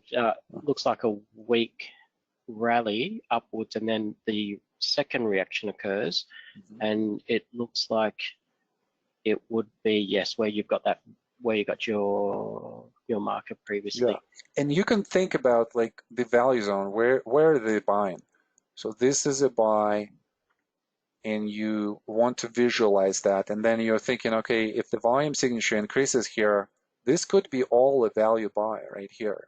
looks like a weak rally upwards, and then the second reaction occurs, and it looks like it would be, yes, where you've got that, where you got your marker previously. Yeah, and you can think about like the value zone, where are they buying? So this is a buy, and you want to visualize that, and then you're thinking, okay, if the volume signature increases here, this could be all a value buy right here,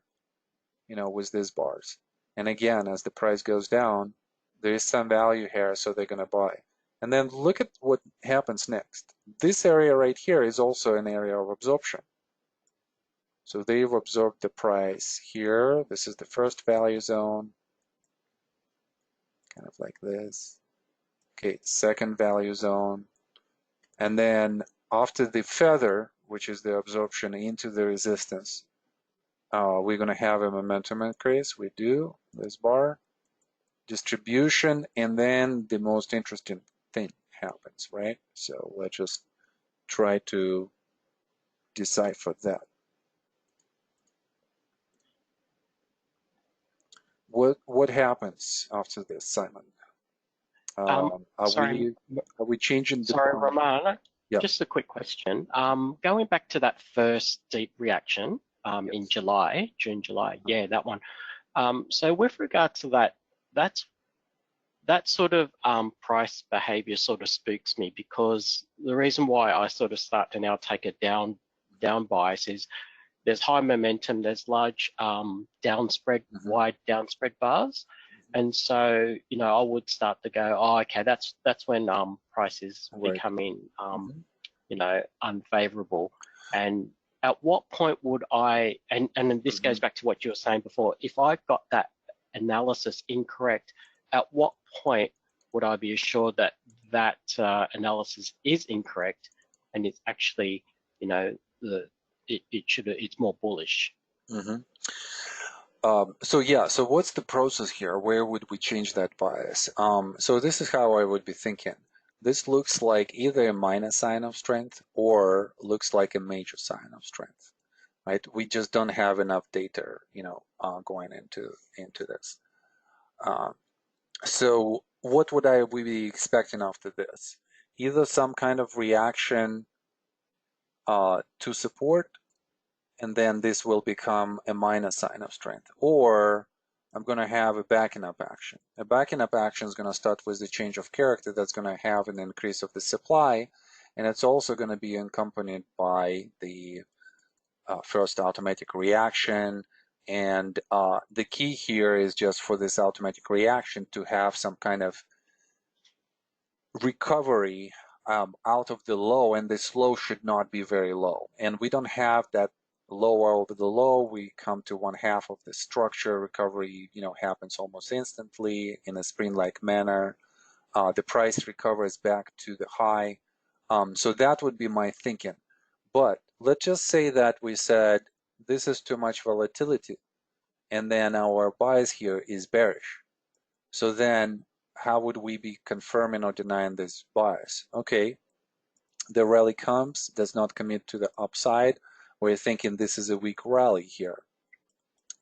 with these bars. And again, as the price goes down, there is some value here, so they're going to buy. And then look at what happens next. This area right here is also an area of absorption. So they've absorbed the price here. This is the first value zone. kind of like this. Okay, second value zone. And then after the feather, which is the absorption into the resistance, we're going to have a momentum increase. We do this bar, distribution, and then the most interesting thing happens, right? So let's just try to decipher that. What happens after this, Simon? Are we changing the? Sorry, Roman. Yeah. Just a quick question. Going back to that first deep reaction in June, July. Yeah, that one. So with regard to that, that sort of price behavior sort of spooks me, because the reason why I sort of start to now take a down bias is there's high momentum, there's large wide down spread bars. And so, you know, I would start to go, oh, okay, that's when price is becoming, you know, unfavorable. And at what point would I, and this goes back to what you were saying before, if I got that analysis incorrect, at what point would I be assured that that analysis is incorrect and it's actually, you know, it's more bullish? So yeah, so what's the process here? Where would we change that bias? So this is how I would be thinking. This looks like either a minor sign of strength or looks like a major sign of strength, right? We just don't have enough data, you know, going into this. So what would we be expecting after this? Either some kind of reaction to support, and then this will become a minor sign of strength, or I'm going to have a backing up action. A backing up action is going to start with the change of character that's going to have an increase of the supply, and it's also going to be accompanied by the first automatic reaction. And the key here is just for this automatic reaction to have some kind of recovery out of the low, and this low should not be very low. And we don't have that low over the low. We come to 1/2 of the structure. Recovery, you know, happens almost instantly in a spring-like manner. The price recovers back to the high. So that would be my thinking. But let's just say that we said this is too much volatility, and then our bias here is bearish. So then how would we be confirming or denying this bias? Okay, the rally comes, does not commit to the upside. We're thinking this is a weak rally here.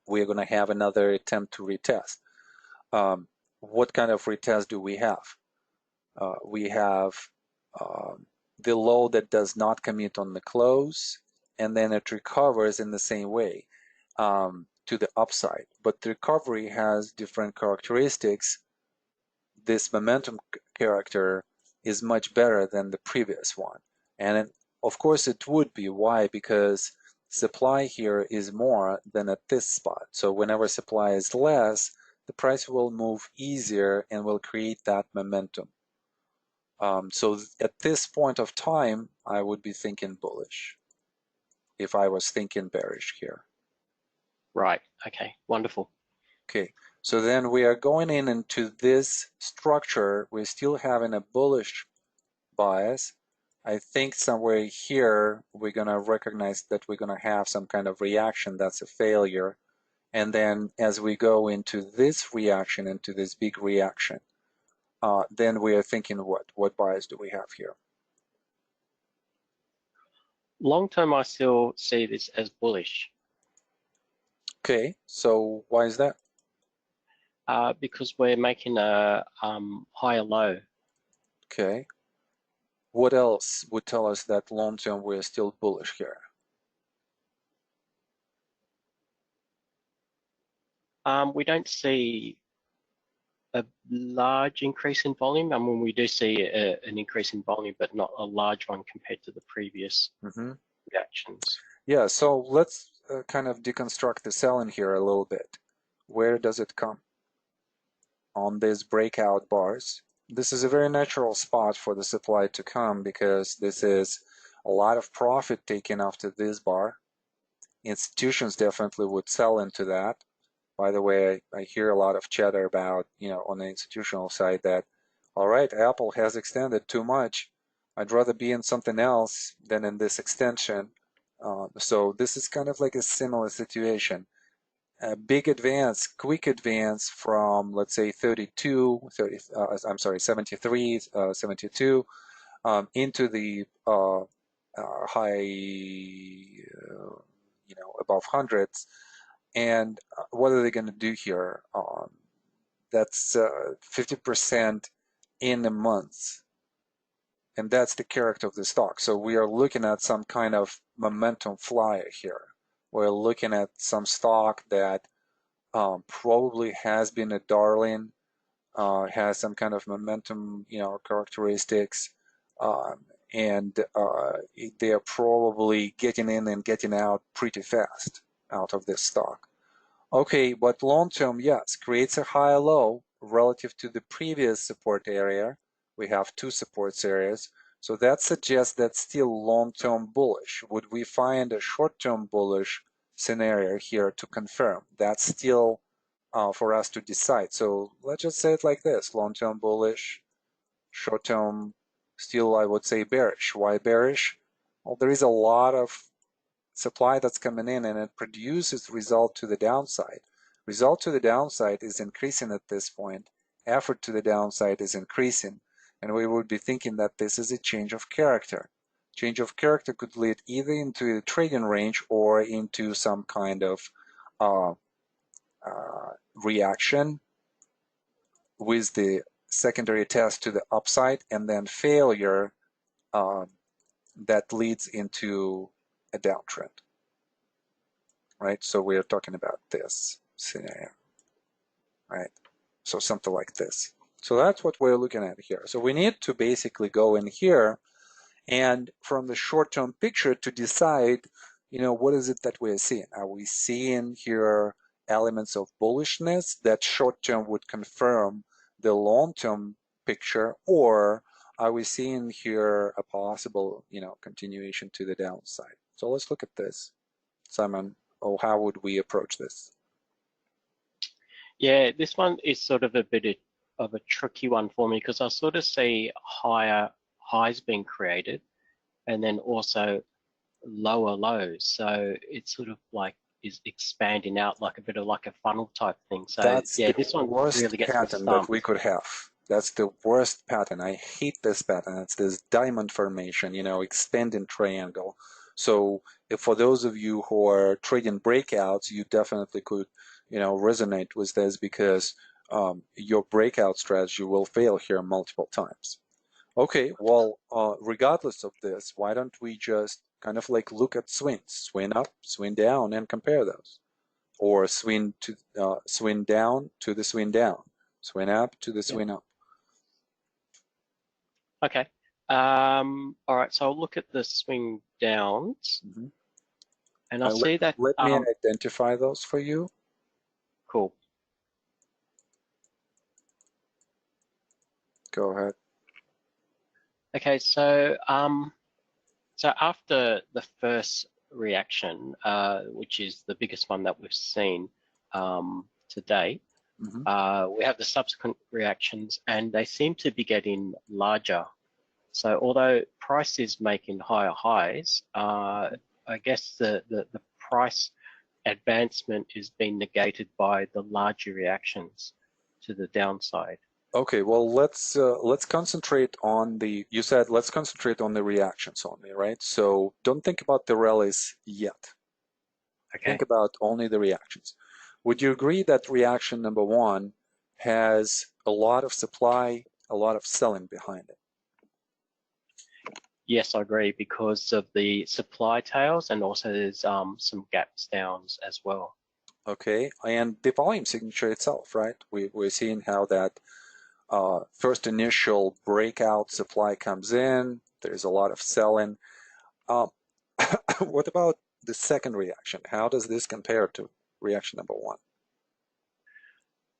We're going to have another attempt to retest. What kind of retest do we have? We have the low that does not commit on the close, and then it recovers in the same way to the upside. But the recovery has different characteristics. This momentum character is much better than the previous one. And of course it would be. Why? Because supply here is more than at this spot. So whenever supply is less, the price will move easier and will create that momentum. So at this point of time, I would be thinking bullish if I was thinking bearish here. Right. Okay. Wonderful. Okay. So then we are going into this structure. We're still having a bullish bias. I think somewhere here we're going to recognize that we're going to have some kind of reaction that's a failure. And then as we go into this reaction, into this big reaction, then we are thinking what bias do we have here? Long term, I still see this as bullish. Okay, so why is that? Because we're making a higher low. Okay. What else would tell us that long term we're still bullish here? We don't see a large increase in volume. I mean, we do see an increase in volume, but not a large one compared to the previous reactions. Yeah, so let's kind of deconstruct the selling here a little bit. Where does it come? On these breakout bars. This is a very natural spot for the supply to come because this is a lot of profit taken after this bar. Institutions definitely would sell into that. By the way, I hear a lot of chatter about, on the institutional side that, all right, Apple has extended too much. I'd rather be in something else than in this extension. So this is kind of like a similar situation. A big advance, quick advance from, let's say, 73, 72 into the high, above hundreds. And what are they going to do here? That's 50% in a month. And that's the character of the stock. So we are looking at some kind of momentum flyer here. We're looking at some stock that probably has been a darling, has some kind of momentum, characteristics, and they are probably getting in and getting out pretty fast out of this stock. Okay, but long term, yes, creates a high low relative to the previous support area. We have two supports areas. So that suggests that's still long-term bullish. Would we find a short-term bullish scenario here to confirm? That's still for us to decide. So let's just say it like this: long-term bullish, short-term still, I would say, bearish. Why bearish? Well, there is a lot of supply that's coming in and it produces result to the downside. Result to the downside is increasing at this point. Effort to the downside is increasing. And we would be thinking that this is a change of character. Change of character could lead either into a trading range or into some kind of reaction with the secondary test to the upside and then failure that leads into a downtrend. Right? So we are talking about this scenario. Right? So something like this. So that's what we're looking at here. So we need to basically go in here and from the short-term picture to decide, what is it that we're seeing? Are we seeing here elements of bullishness that short-term would confirm the long-term picture, or are we seeing here a possible, continuation to the downside? So let's look at this. Simon, how would we approach this? Yeah, this one is sort of a bit of a tricky one for me because I sort of see higher highs being created and then also lower lows. So it's sort of like is expanding out like a bit of like a funnel type thing. So that's yeah, the this one worst really gets pattern that we could have. That's the worst pattern. I hate this pattern. It's this diamond formation, expanding triangle. So if for those of you who are trading breakouts, you definitely could, resonate with this because your breakout strategy will fail here multiple times. Okay, well, regardless of this, why don't we just kind of like look at swings, swing up, swing down, and compare those, or swing down to the swing down, swing up to the swing up. Okay. All right. So I'll look at the swing downs, and I'll see that. Let me identify those for you. Cool. Go ahead. Okay, so so after the first reaction, which is the biggest one that we've seen to date, we have the subsequent reactions, and they seem to be getting larger. So although price is making higher highs, I guess the price advancement is being negated by the larger reactions to the downside. Okay, well, let's concentrate on you said let's concentrate on the reactions only, right? So don't think about the rallies yet. Okay. Think about only the reactions. Would you agree that reaction number one has a lot of supply, a lot of selling behind it? Yes, I agree, because of the supply tails and also there's some gaps downs as well. Okay, and the volume signature itself, right? We're seeing how that first initial breakout supply comes in. There's a lot of selling. What about the second reaction? How does this compare to reaction number one?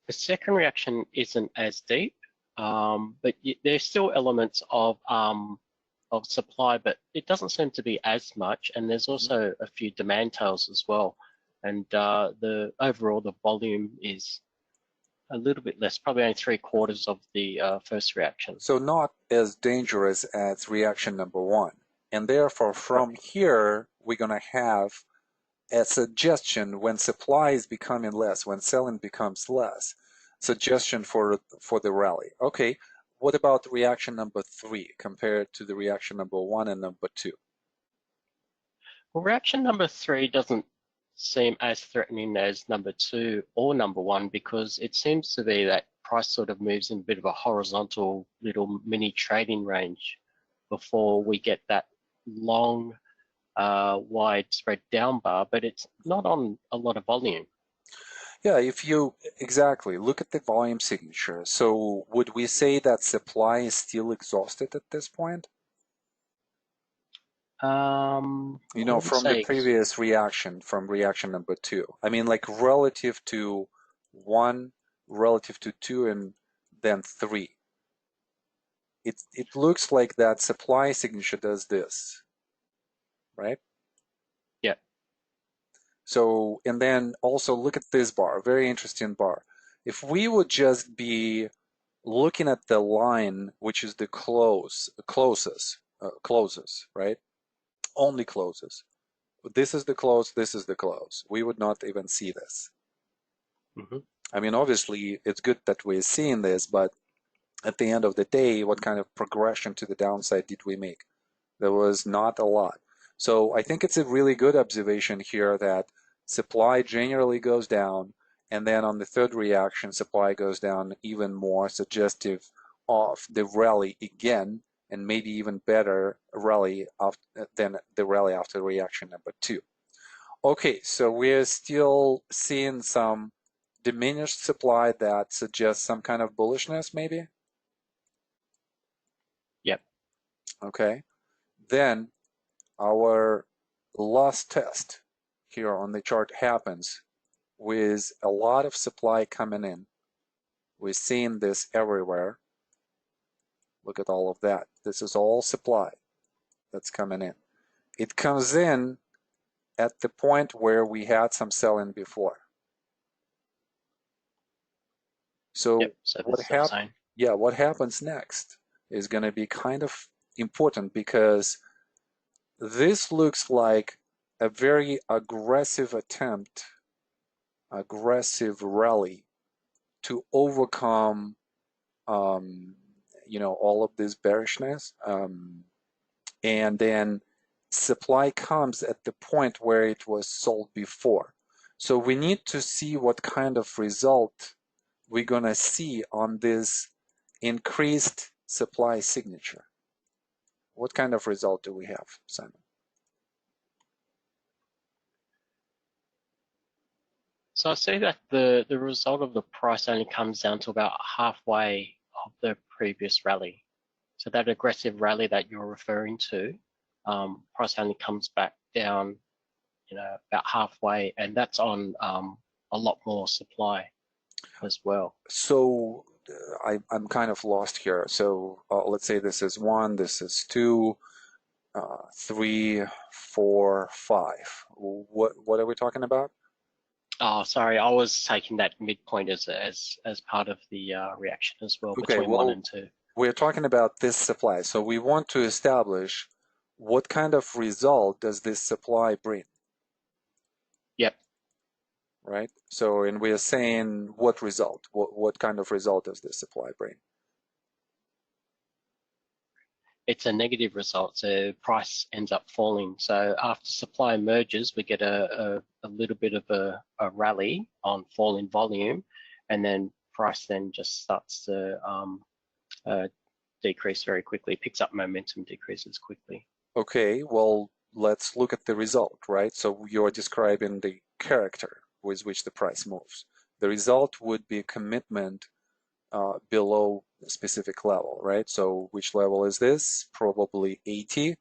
The second reaction isn't as deep, but there's still elements of supply, but it doesn't seem to be as much. And there's also a few demand tails as well. and the overall the volume is a little bit less, probably only 3/4 of the first reaction. So not as dangerous as reaction number 1. And therefore, from here, we're going to have a suggestion when supply is becoming less, when selling becomes less, suggestion for the rally. Okay, what about reaction number 3 compared to the reaction number 1 and number 2? Well, reaction number 3 doesn't seem as threatening as number 2 or number 1, because it seems to be that price sort of moves in a bit of a horizontal little mini trading range before we get that long widespread down bar, but it's not on a lot of volume. Yeah, if you exactly look at the volume signature, so would we say that supply is still exhausted at this point? You know, from the previous reaction, from reaction number 2. I mean, like relative to 1, relative to 2, and then 3. It looks like that supply signature does this, right? Yeah. So, and then also look at this bar, very interesting bar. If we would just be looking at the line, which is the closes, right? Only closes. This is the close, this is the close. We would not even see this. Mm-hmm. I mean, obviously, it's good that we're seeing this, but at the end of the day, what kind of progression to the downside did we make? There was not a lot. So I think it's a really good observation here that supply generally goes down, and then on the third reaction, supply goes down even more, suggestive of the rally again, and maybe even better rally than the rally after reaction number 2. Okay, so we're still seeing some diminished supply that suggests some kind of bullishness, maybe? Yep. Okay. Then our last test here on the chart happens with a lot of supply coming in. We're seeing this everywhere. Look at all of that. This is all supply that's coming in. It comes in at the point where we had some selling before. So, yep, so what happens next is going to be kind of important, because this looks like a very aggressive attempt, aggressive rally to overcome you know, all of this bearishness, and then supply comes at the point where it was sold before. So we need to see what kind of result we're gonna see on this increased supply signature. What kind of result do we have, Simon? So I see that the result of the price only comes down to about halfway of the previous rally. So that aggressive rally that you're referring to, price only comes back down, you know, about halfway, and that's on a lot more supply as well. So I'm kind of lost here. So let's say this is 1, this is 2, 3, 4, 5. What are we talking about? Oh, sorry, I was taking that midpoint as part of the reaction as well, okay, between 1 and 2. We're talking about this supply, so we want to establish what kind of result does this supply bring. Yep. Right. So, and we are saying what result? What kind of result does this supply bring? It's a negative result, so price ends up falling. So after supply emerges, we get a little bit of a rally on fall in volume, and then price then just starts to decrease very quickly, picks up momentum, decreases quickly. Okay, well, let's look at the result, right? So you're describing the character with which the price moves. The result would be commitment below a specific level, right? So which level is this? Probably 80,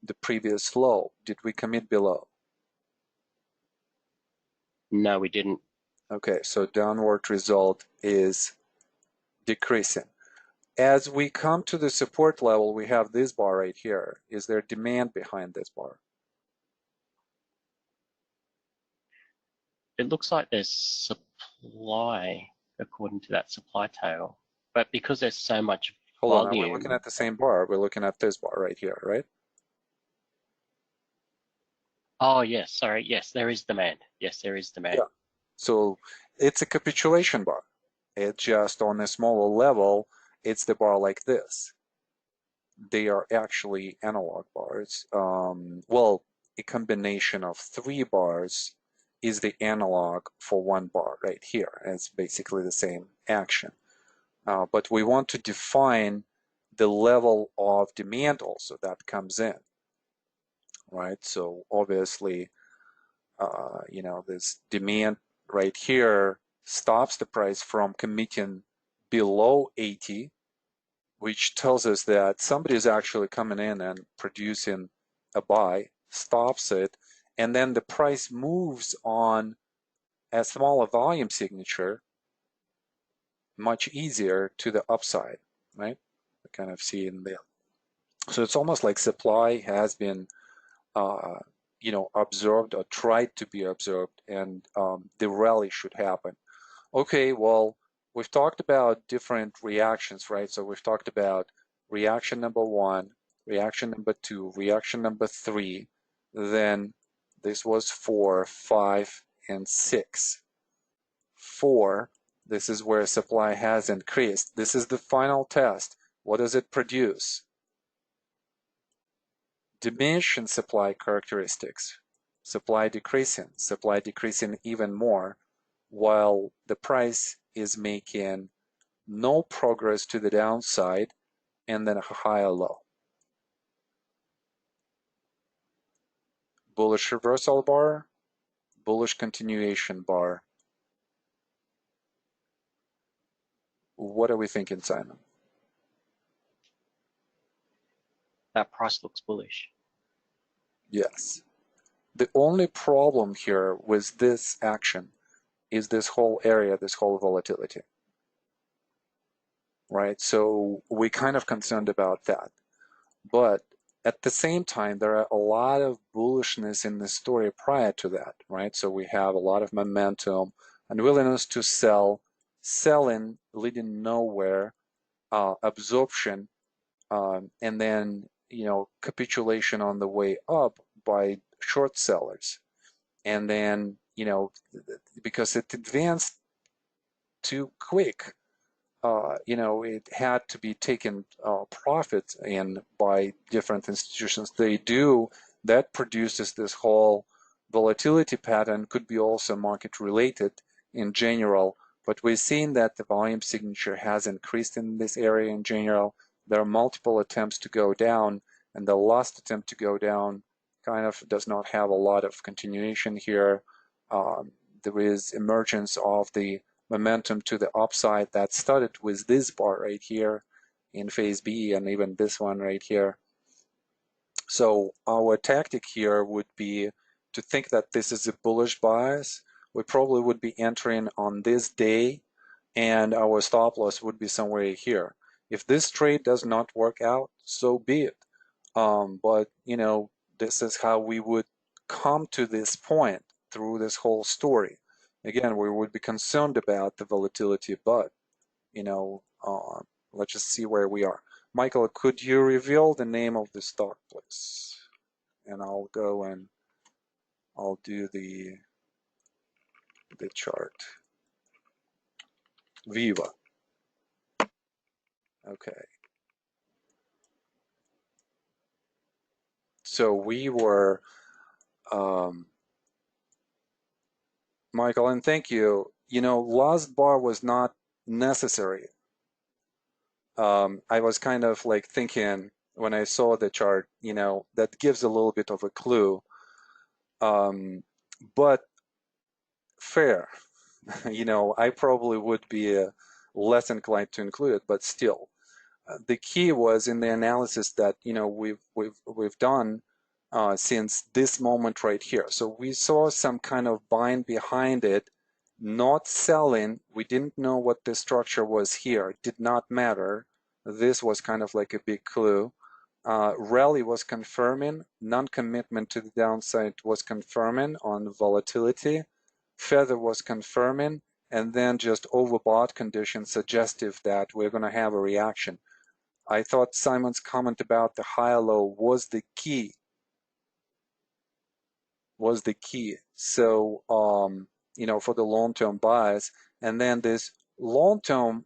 the previous low. Did we commit below? No, we didn't. Okay, so downward result is decreasing. As we come to the support level, we have this bar right here. Is there demand behind this bar? it looks like there's supply according to that supply tail, but because there's so much Hold on, are we looking volume. at the same bar? We're looking at this bar right here, right? Oh yes, sorry, yes, there is demand. Yes, there is demand. Yeah. So it's a capitulation bar. It's just on a smaller level, it's the bar like this. They are actually analog bars. Well, a combination of 3 bars is the analog for 1 bar right here. It's basically the same action. But we want to define the level of demand also that comes in, right? So obviously, you know, this demand right here stops the price from committing below 80, which tells us that somebody is actually coming in and producing a buy, stops it, and then the price moves on a smaller volume signature much easier to the upside, right? We kind of see in there. So it's almost like supply has been, you know, observed or tried to be observed, and the rally should happen. Okay, well, we've talked about different reactions, right? So we've talked about reaction number 1, reaction number 2, reaction number 3, then this was 4, 5, and 6. 4, this is where supply has increased. This is the final test. What does it produce? Diminishing supply characteristics. Supply decreasing even more, while the price is making no progress to the downside and then a higher low. Bullish reversal bar, bullish continuation bar. What are we thinking, Simon? That price looks bullish. Yes. The only problem here with this action is this whole area, this whole volatility. Right? So we're kind of concerned about that. But at the same time, there are a lot of bullishness in the story prior to that, right? So we have a lot of momentum and willingness to sell, selling leading nowhere, absorption, and then, you know, capitulation on the way up by short sellers. And then, you know, because it advanced too quick, you know, it had to be taken profit in by different institutions. They do, that produces this whole volatility pattern, could be also market related in general, but we're seeing that the volume signature has increased in this area in general. There are multiple attempts to go down, and the last attempt to go down kind of does not have a lot of continuation here. There is emergence of the momentum to the upside that started with this bar right here in phase B, and even this one right here. So our tactic here would be to think that this is a bullish bias. We probably would be entering on this day, and our stop loss would be somewhere here. If this trade does not work out, so be it. But you know, this is how we would come to this point through this whole story. Again, we would be concerned about the volatility, but you know, let's just see where we are. Michael, could you reveal the name of the stock, please? And I'll go and I'll do the chart. Viva. Okay. So we were, Michael, and thank you. You know, last bar was not necessary. I was kind of like thinking when I saw the chart, you know, that gives a little bit of a clue. But fair, you know, I probably would be less inclined to include it, but still. The key was in the analysis that, you know, we've done since this moment right here. So we saw some kind of buying behind it, not selling. We didn't know what the structure was here. It did not matter. This was kind of like a big clue. Rally was confirming. Non-commitment to the downside was confirming on volatility. feather was confirming, and then just overbought conditions suggestive that we're going to have a reaction. I thought Simon's comment about the high low was the key. So, you know, for the long-term bias, and then this long-term,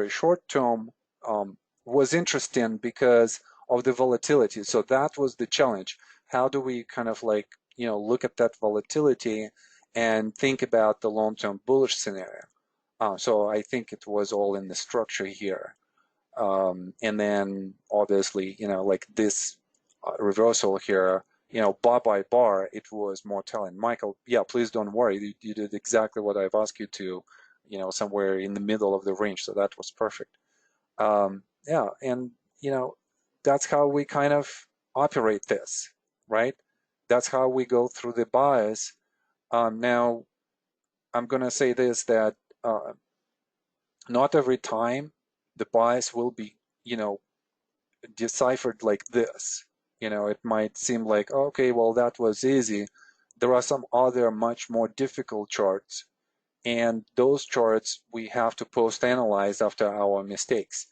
short-term was interesting because of the volatility. So that was the challenge. How do we kind of like, you know, look at that volatility and think about the long-term bullish scenario? So I think it was all in the structure here. And then obviously, you know, like this reversal here, you know, bar by bar, it was more telling. Michael, yeah, please don't worry. You did exactly what I've asked you to, you know, somewhere in the middle of the range. So that was perfect. Yeah, and, you know, that's how we kind of operate this, right? That's how we go through the bias. Now, I'm going to say this, that not every time the bias will be, you know, deciphered like this. You know, it might seem like, okay, well, that was easy. There are some other much more difficult charts, and those charts we have to post-analyze after our mistakes.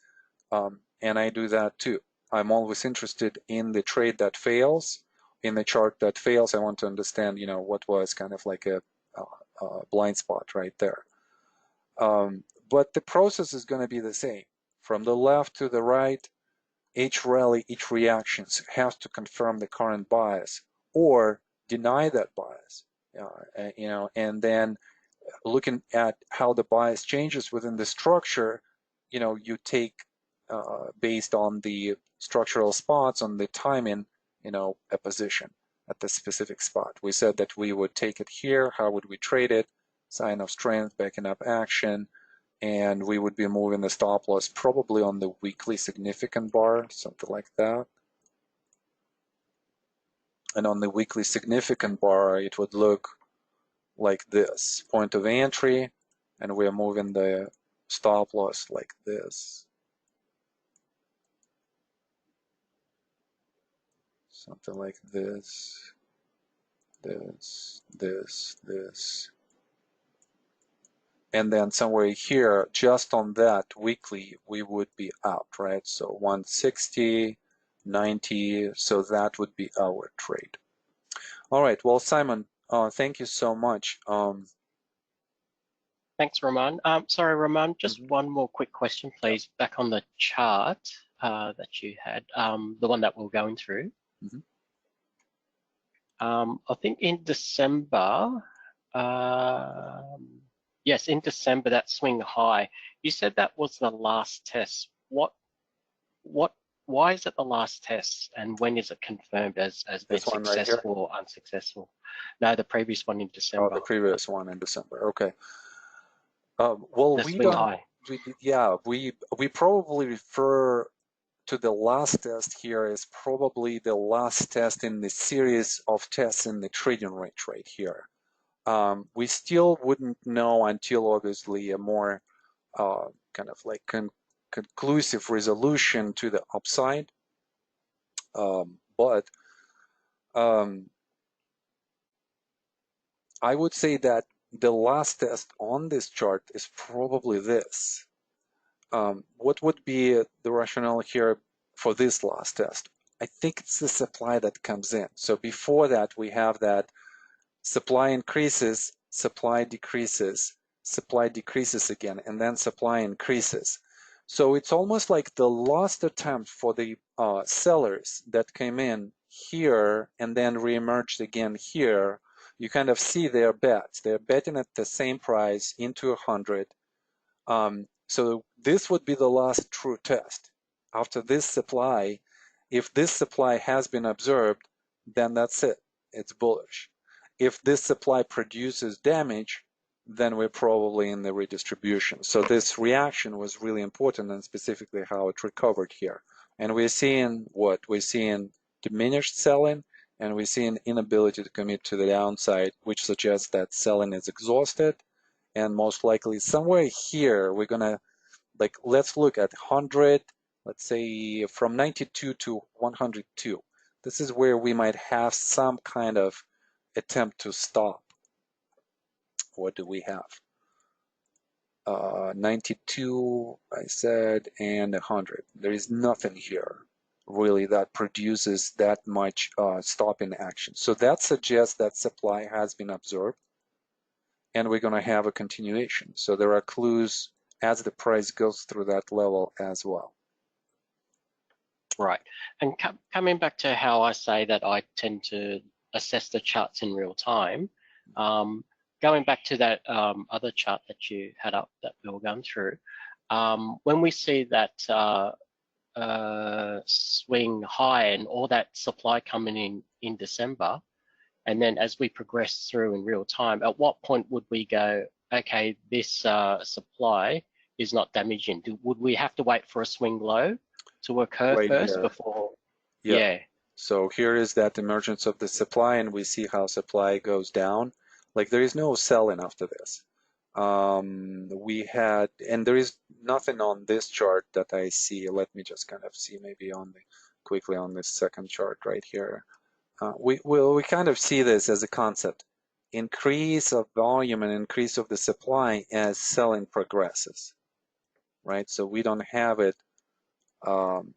And I do that too. I'm always interested in the trade that fails, in the chart that fails. I want to understand, you know, what was kind of like a blind spot right there. But the process is going to be the same. From the left to the right, each rally, each reaction has to confirm the current bias or deny that bias. You know, and then looking at how the bias changes within the structure, you know, you take based on the structural spots on the timing, you know, a position at the specific spot. We said that we would take it here. How would we trade it? Sign of strength, backing up action, and we would be moving the stop loss probably on the weekly significant bar, something like that. And on the weekly significant bar, it would look like this. Point of entry, and we're moving the stop loss like this. Something like this, this. And then somewhere here, just on that weekly, we would be out, right? So 160, 90, so that would be our trade. All right, well, Simon, thank you so much. Thanks, Roman. Sorry, Roman, just one more quick question, please. Back on the chart that you had, the one that we're going through. I think in December, yes, in December, that swing high, you said that was the last test. Why is it the last test, and when is it confirmed as being successful or unsuccessful? No, the previous one in December. Oh, the previous one in December. Okay. Well, the swing high. We probably refer to the last test here as probably the last test in the series of tests in the trading range right here. We still wouldn't know until obviously a more kind of like conclusive resolution to the upside. But I would say that the last test on this chart is probably this. What would be the rationale here for this last test? I think it's the supply that comes in. So before that, we have that supply increases, supply decreases again, and then supply increases. So it's almost like the last attempt for the sellers that came in here and then reemerged again here. You kind of see their bets. They're betting at the same price into 100. So this would be the last true test. After this supply, if this supply has been observed, then that's it. It's bullish. If this supply produces damage, then we're probably in the redistribution. So this reaction was really important, and specifically how it recovered here. And we're seeing what? We're seeing diminished selling, and we're seeing inability to commit to the downside, which suggests that selling is exhausted. And most likely somewhere here, we're gonna, like, let's look at 100, let's say from 92 to 102. This is where we might have some kind of attempt to stop What do we have? 92, I said, and 100. There is nothing here really that produces that much stop in action. So that suggests that supply has been absorbed, and we're going to have a continuation. So there are clues as the price goes through that level as well. Right. And coming back to how I say that I tend to assess the charts in real time, going back to that other chart that you had up that we were going through, when we see that swing high and all that supply coming in December, and then as we progress through in real time, at what point would we go, okay, this supply is not damaging? Would we have to wait for a swing low to occur Right first here. before? Yeah. So here is that emergence of the supply, and we see how supply goes down. Like there is no sell-in after this. We had, and there is nothing on this chart that I see. Let me just kind of see maybe on the quickly on this second chart right here. We kind of see this as a concept: increase of volume and increase of the supply as selling progresses, right? So we don't have it on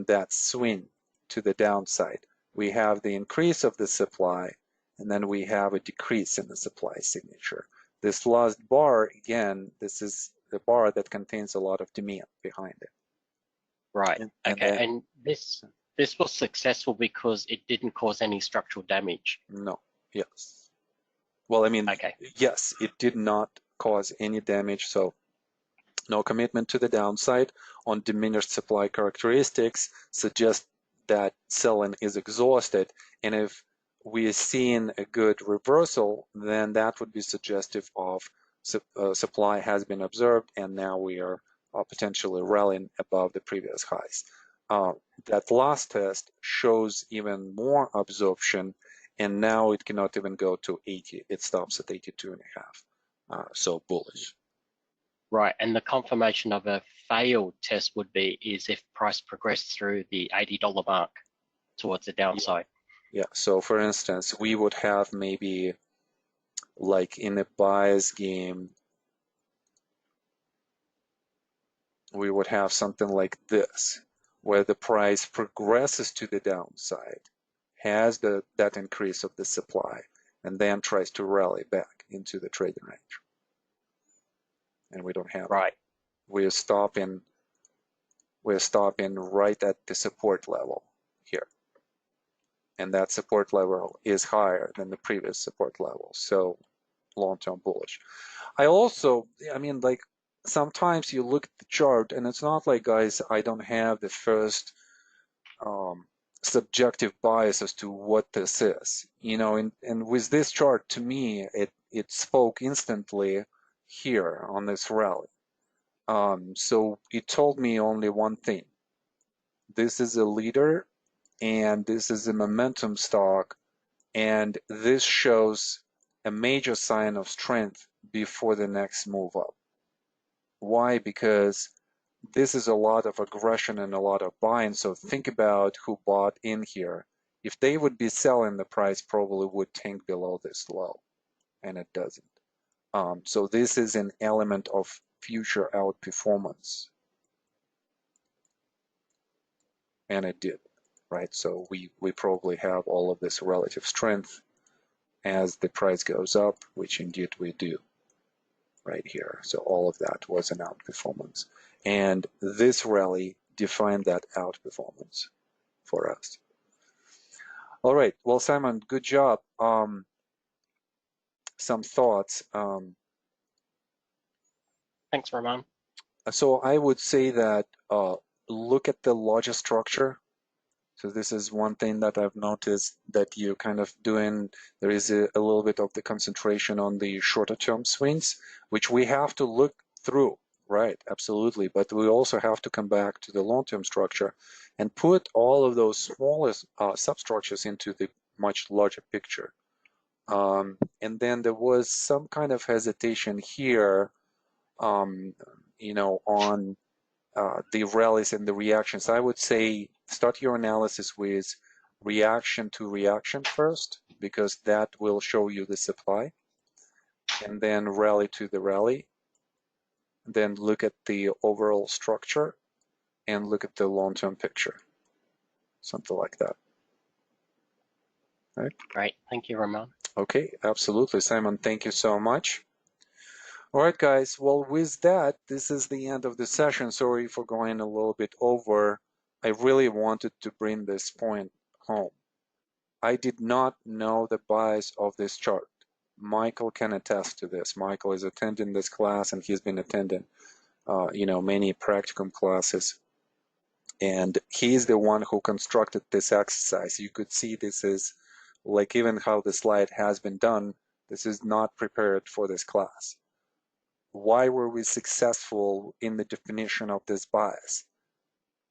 that swing to the downside. We have the increase of the supply, and then we have a decrease in the supply signature. This last bar, again, this is the bar that contains a lot of demand behind it. Right. And this was successful because it didn't cause any structural damage. No. Yes. Well, I mean, okay. Yes, it did not cause any damage. So no commitment to the downside on diminished supply characteristics suggests that selling is exhausted. And if we are seeing a good reversal, then that would be suggestive of supply has been observed, and now we are potentially rallying above the previous highs. That last test shows even more absorption, and now it cannot even go to 80. It stops at 82.5. So bullish. Right, and the confirmation of a failed test would be is if price progressed through the $80 mark towards the downside. Yeah, so for instance, we would have maybe like in a bias game, we would have something like this, where the price progresses to the downside, has that increase of the supply, and then tries to rally back into the trading range. And we don't have right. it. We're stopping right at the support level here. And that support level is higher than the previous support level. So long-term bullish. I mean, like sometimes you look at the chart and it's not like, guys, I don't have the first subjective bias as to what this is, you know, and with this chart, to me, it spoke instantly here on this rally. So it told me only one thing. This is a leader and this is a momentum stock, and this shows a major sign of strength before the next move up. Why? Because this is a lot of aggression and a lot of buying. So think about who bought in here. If they would be selling, the price probably would tank below this low, and it doesn't. So this is an element of future outperformance, and it did, right? So we probably have all of this relative strength as the price goes up, which indeed we do right here. So all of that was an outperformance. And this rally defined that outperformance for us. All right, well, Simon, good job. Some thoughts. Thanks, Roman. So I would say that look at the larger structure. So this is one thing that I've noticed that you're kind of doing. There is a little bit of the concentration on the shorter term swings, which we have to look through, right? Absolutely. But we also have to come back to the long-term structure and put all of those smaller substructures into the much larger picture. And then there was some kind of hesitation here, you know, on the rallies and the reactions. I would say start your analysis with reaction to reaction first, because that will show you the supply. and then rally to the rally, then look at the overall structure and look at the long-term picture, something like that. Right? Great, thank you, Ramon. Okay, absolutely, Simon. Thank you so much. All right, guys. Well, with that, this is the end of the session. Sorry for going a little bit over. I really wanted to bring this point home. I did not know the bias of this chart. Michael can attest to this. Michael is attending this class, and he's been attending, many practicum classes. And he's the one who constructed this exercise. You could see this is like even how the slide has been done. This is not prepared for this class. Why were we successful in the definition of this bias?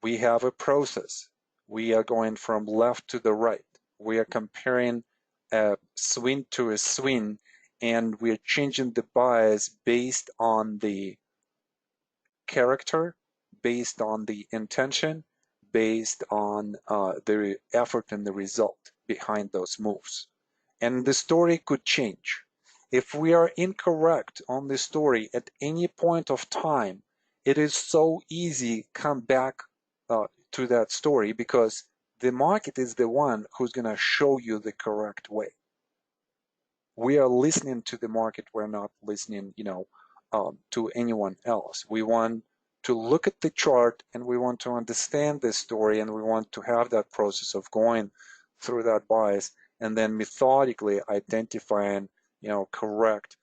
We have a process. We are going from left to the right. We are comparing a swing to a swing, and we are changing the bias based on the character, based on the intention, based on the effort and the result behind those moves. And the story could change. If we are incorrect on the story at any point of time, it is so easy to come back to that story because the market is the one who's going to show you the correct way. We are listening to the market. We're not listening, to anyone else. We want to look at the chart and we want to understand this story, and we want to have that process of going through that bias and then methodically identifying, correct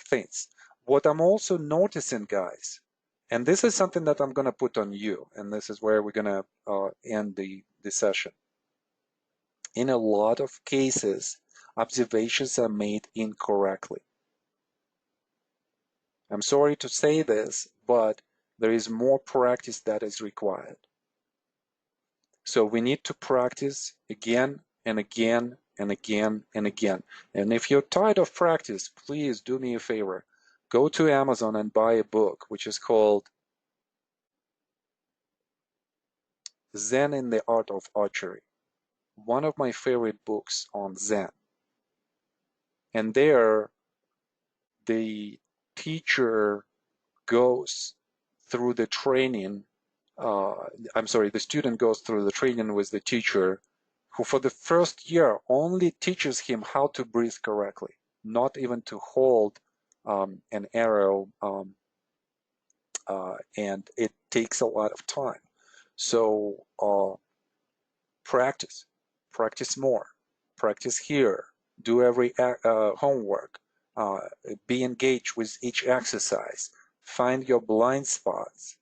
things. What I'm also noticing, guys, and this is something that I'm going to put on you, and this is where we're going to end the session. In a lot of cases, observations are made incorrectly. I'm sorry to say this, but there is more practice that is required. So we need to practice again and again and again and again. And if you're tired of practice, please do me a favor. Go to Amazon and buy a book, which is called Zen in the Art of Archery. One of my favorite books on Zen. And there, the teacher goes through the training. The student goes through the training with the teacher, who for the first year only teaches him how to breathe correctly, not even to hold an arrow, and it takes a lot of time. So practice more, practice here, do every homework, be engaged with each exercise, find your blind spots.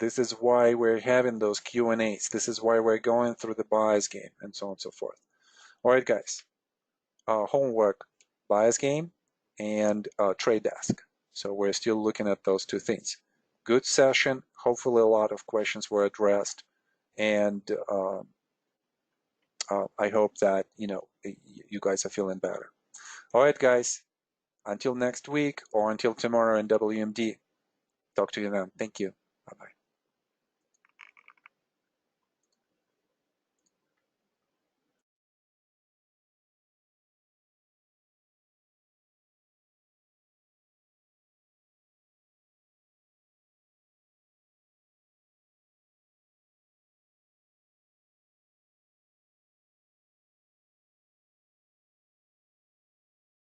This is why we're having those Q&As. This is why we're going through the bias game and so on and so forth. All right, guys. Homework, bias game, and trade desk. So we're still looking at those two things. Good session. Hopefully a lot of questions were addressed. And I hope that, you guys are feeling better. All right, guys. Until next week or until tomorrow in WMD. Talk to you then. Thank you. Bye-bye.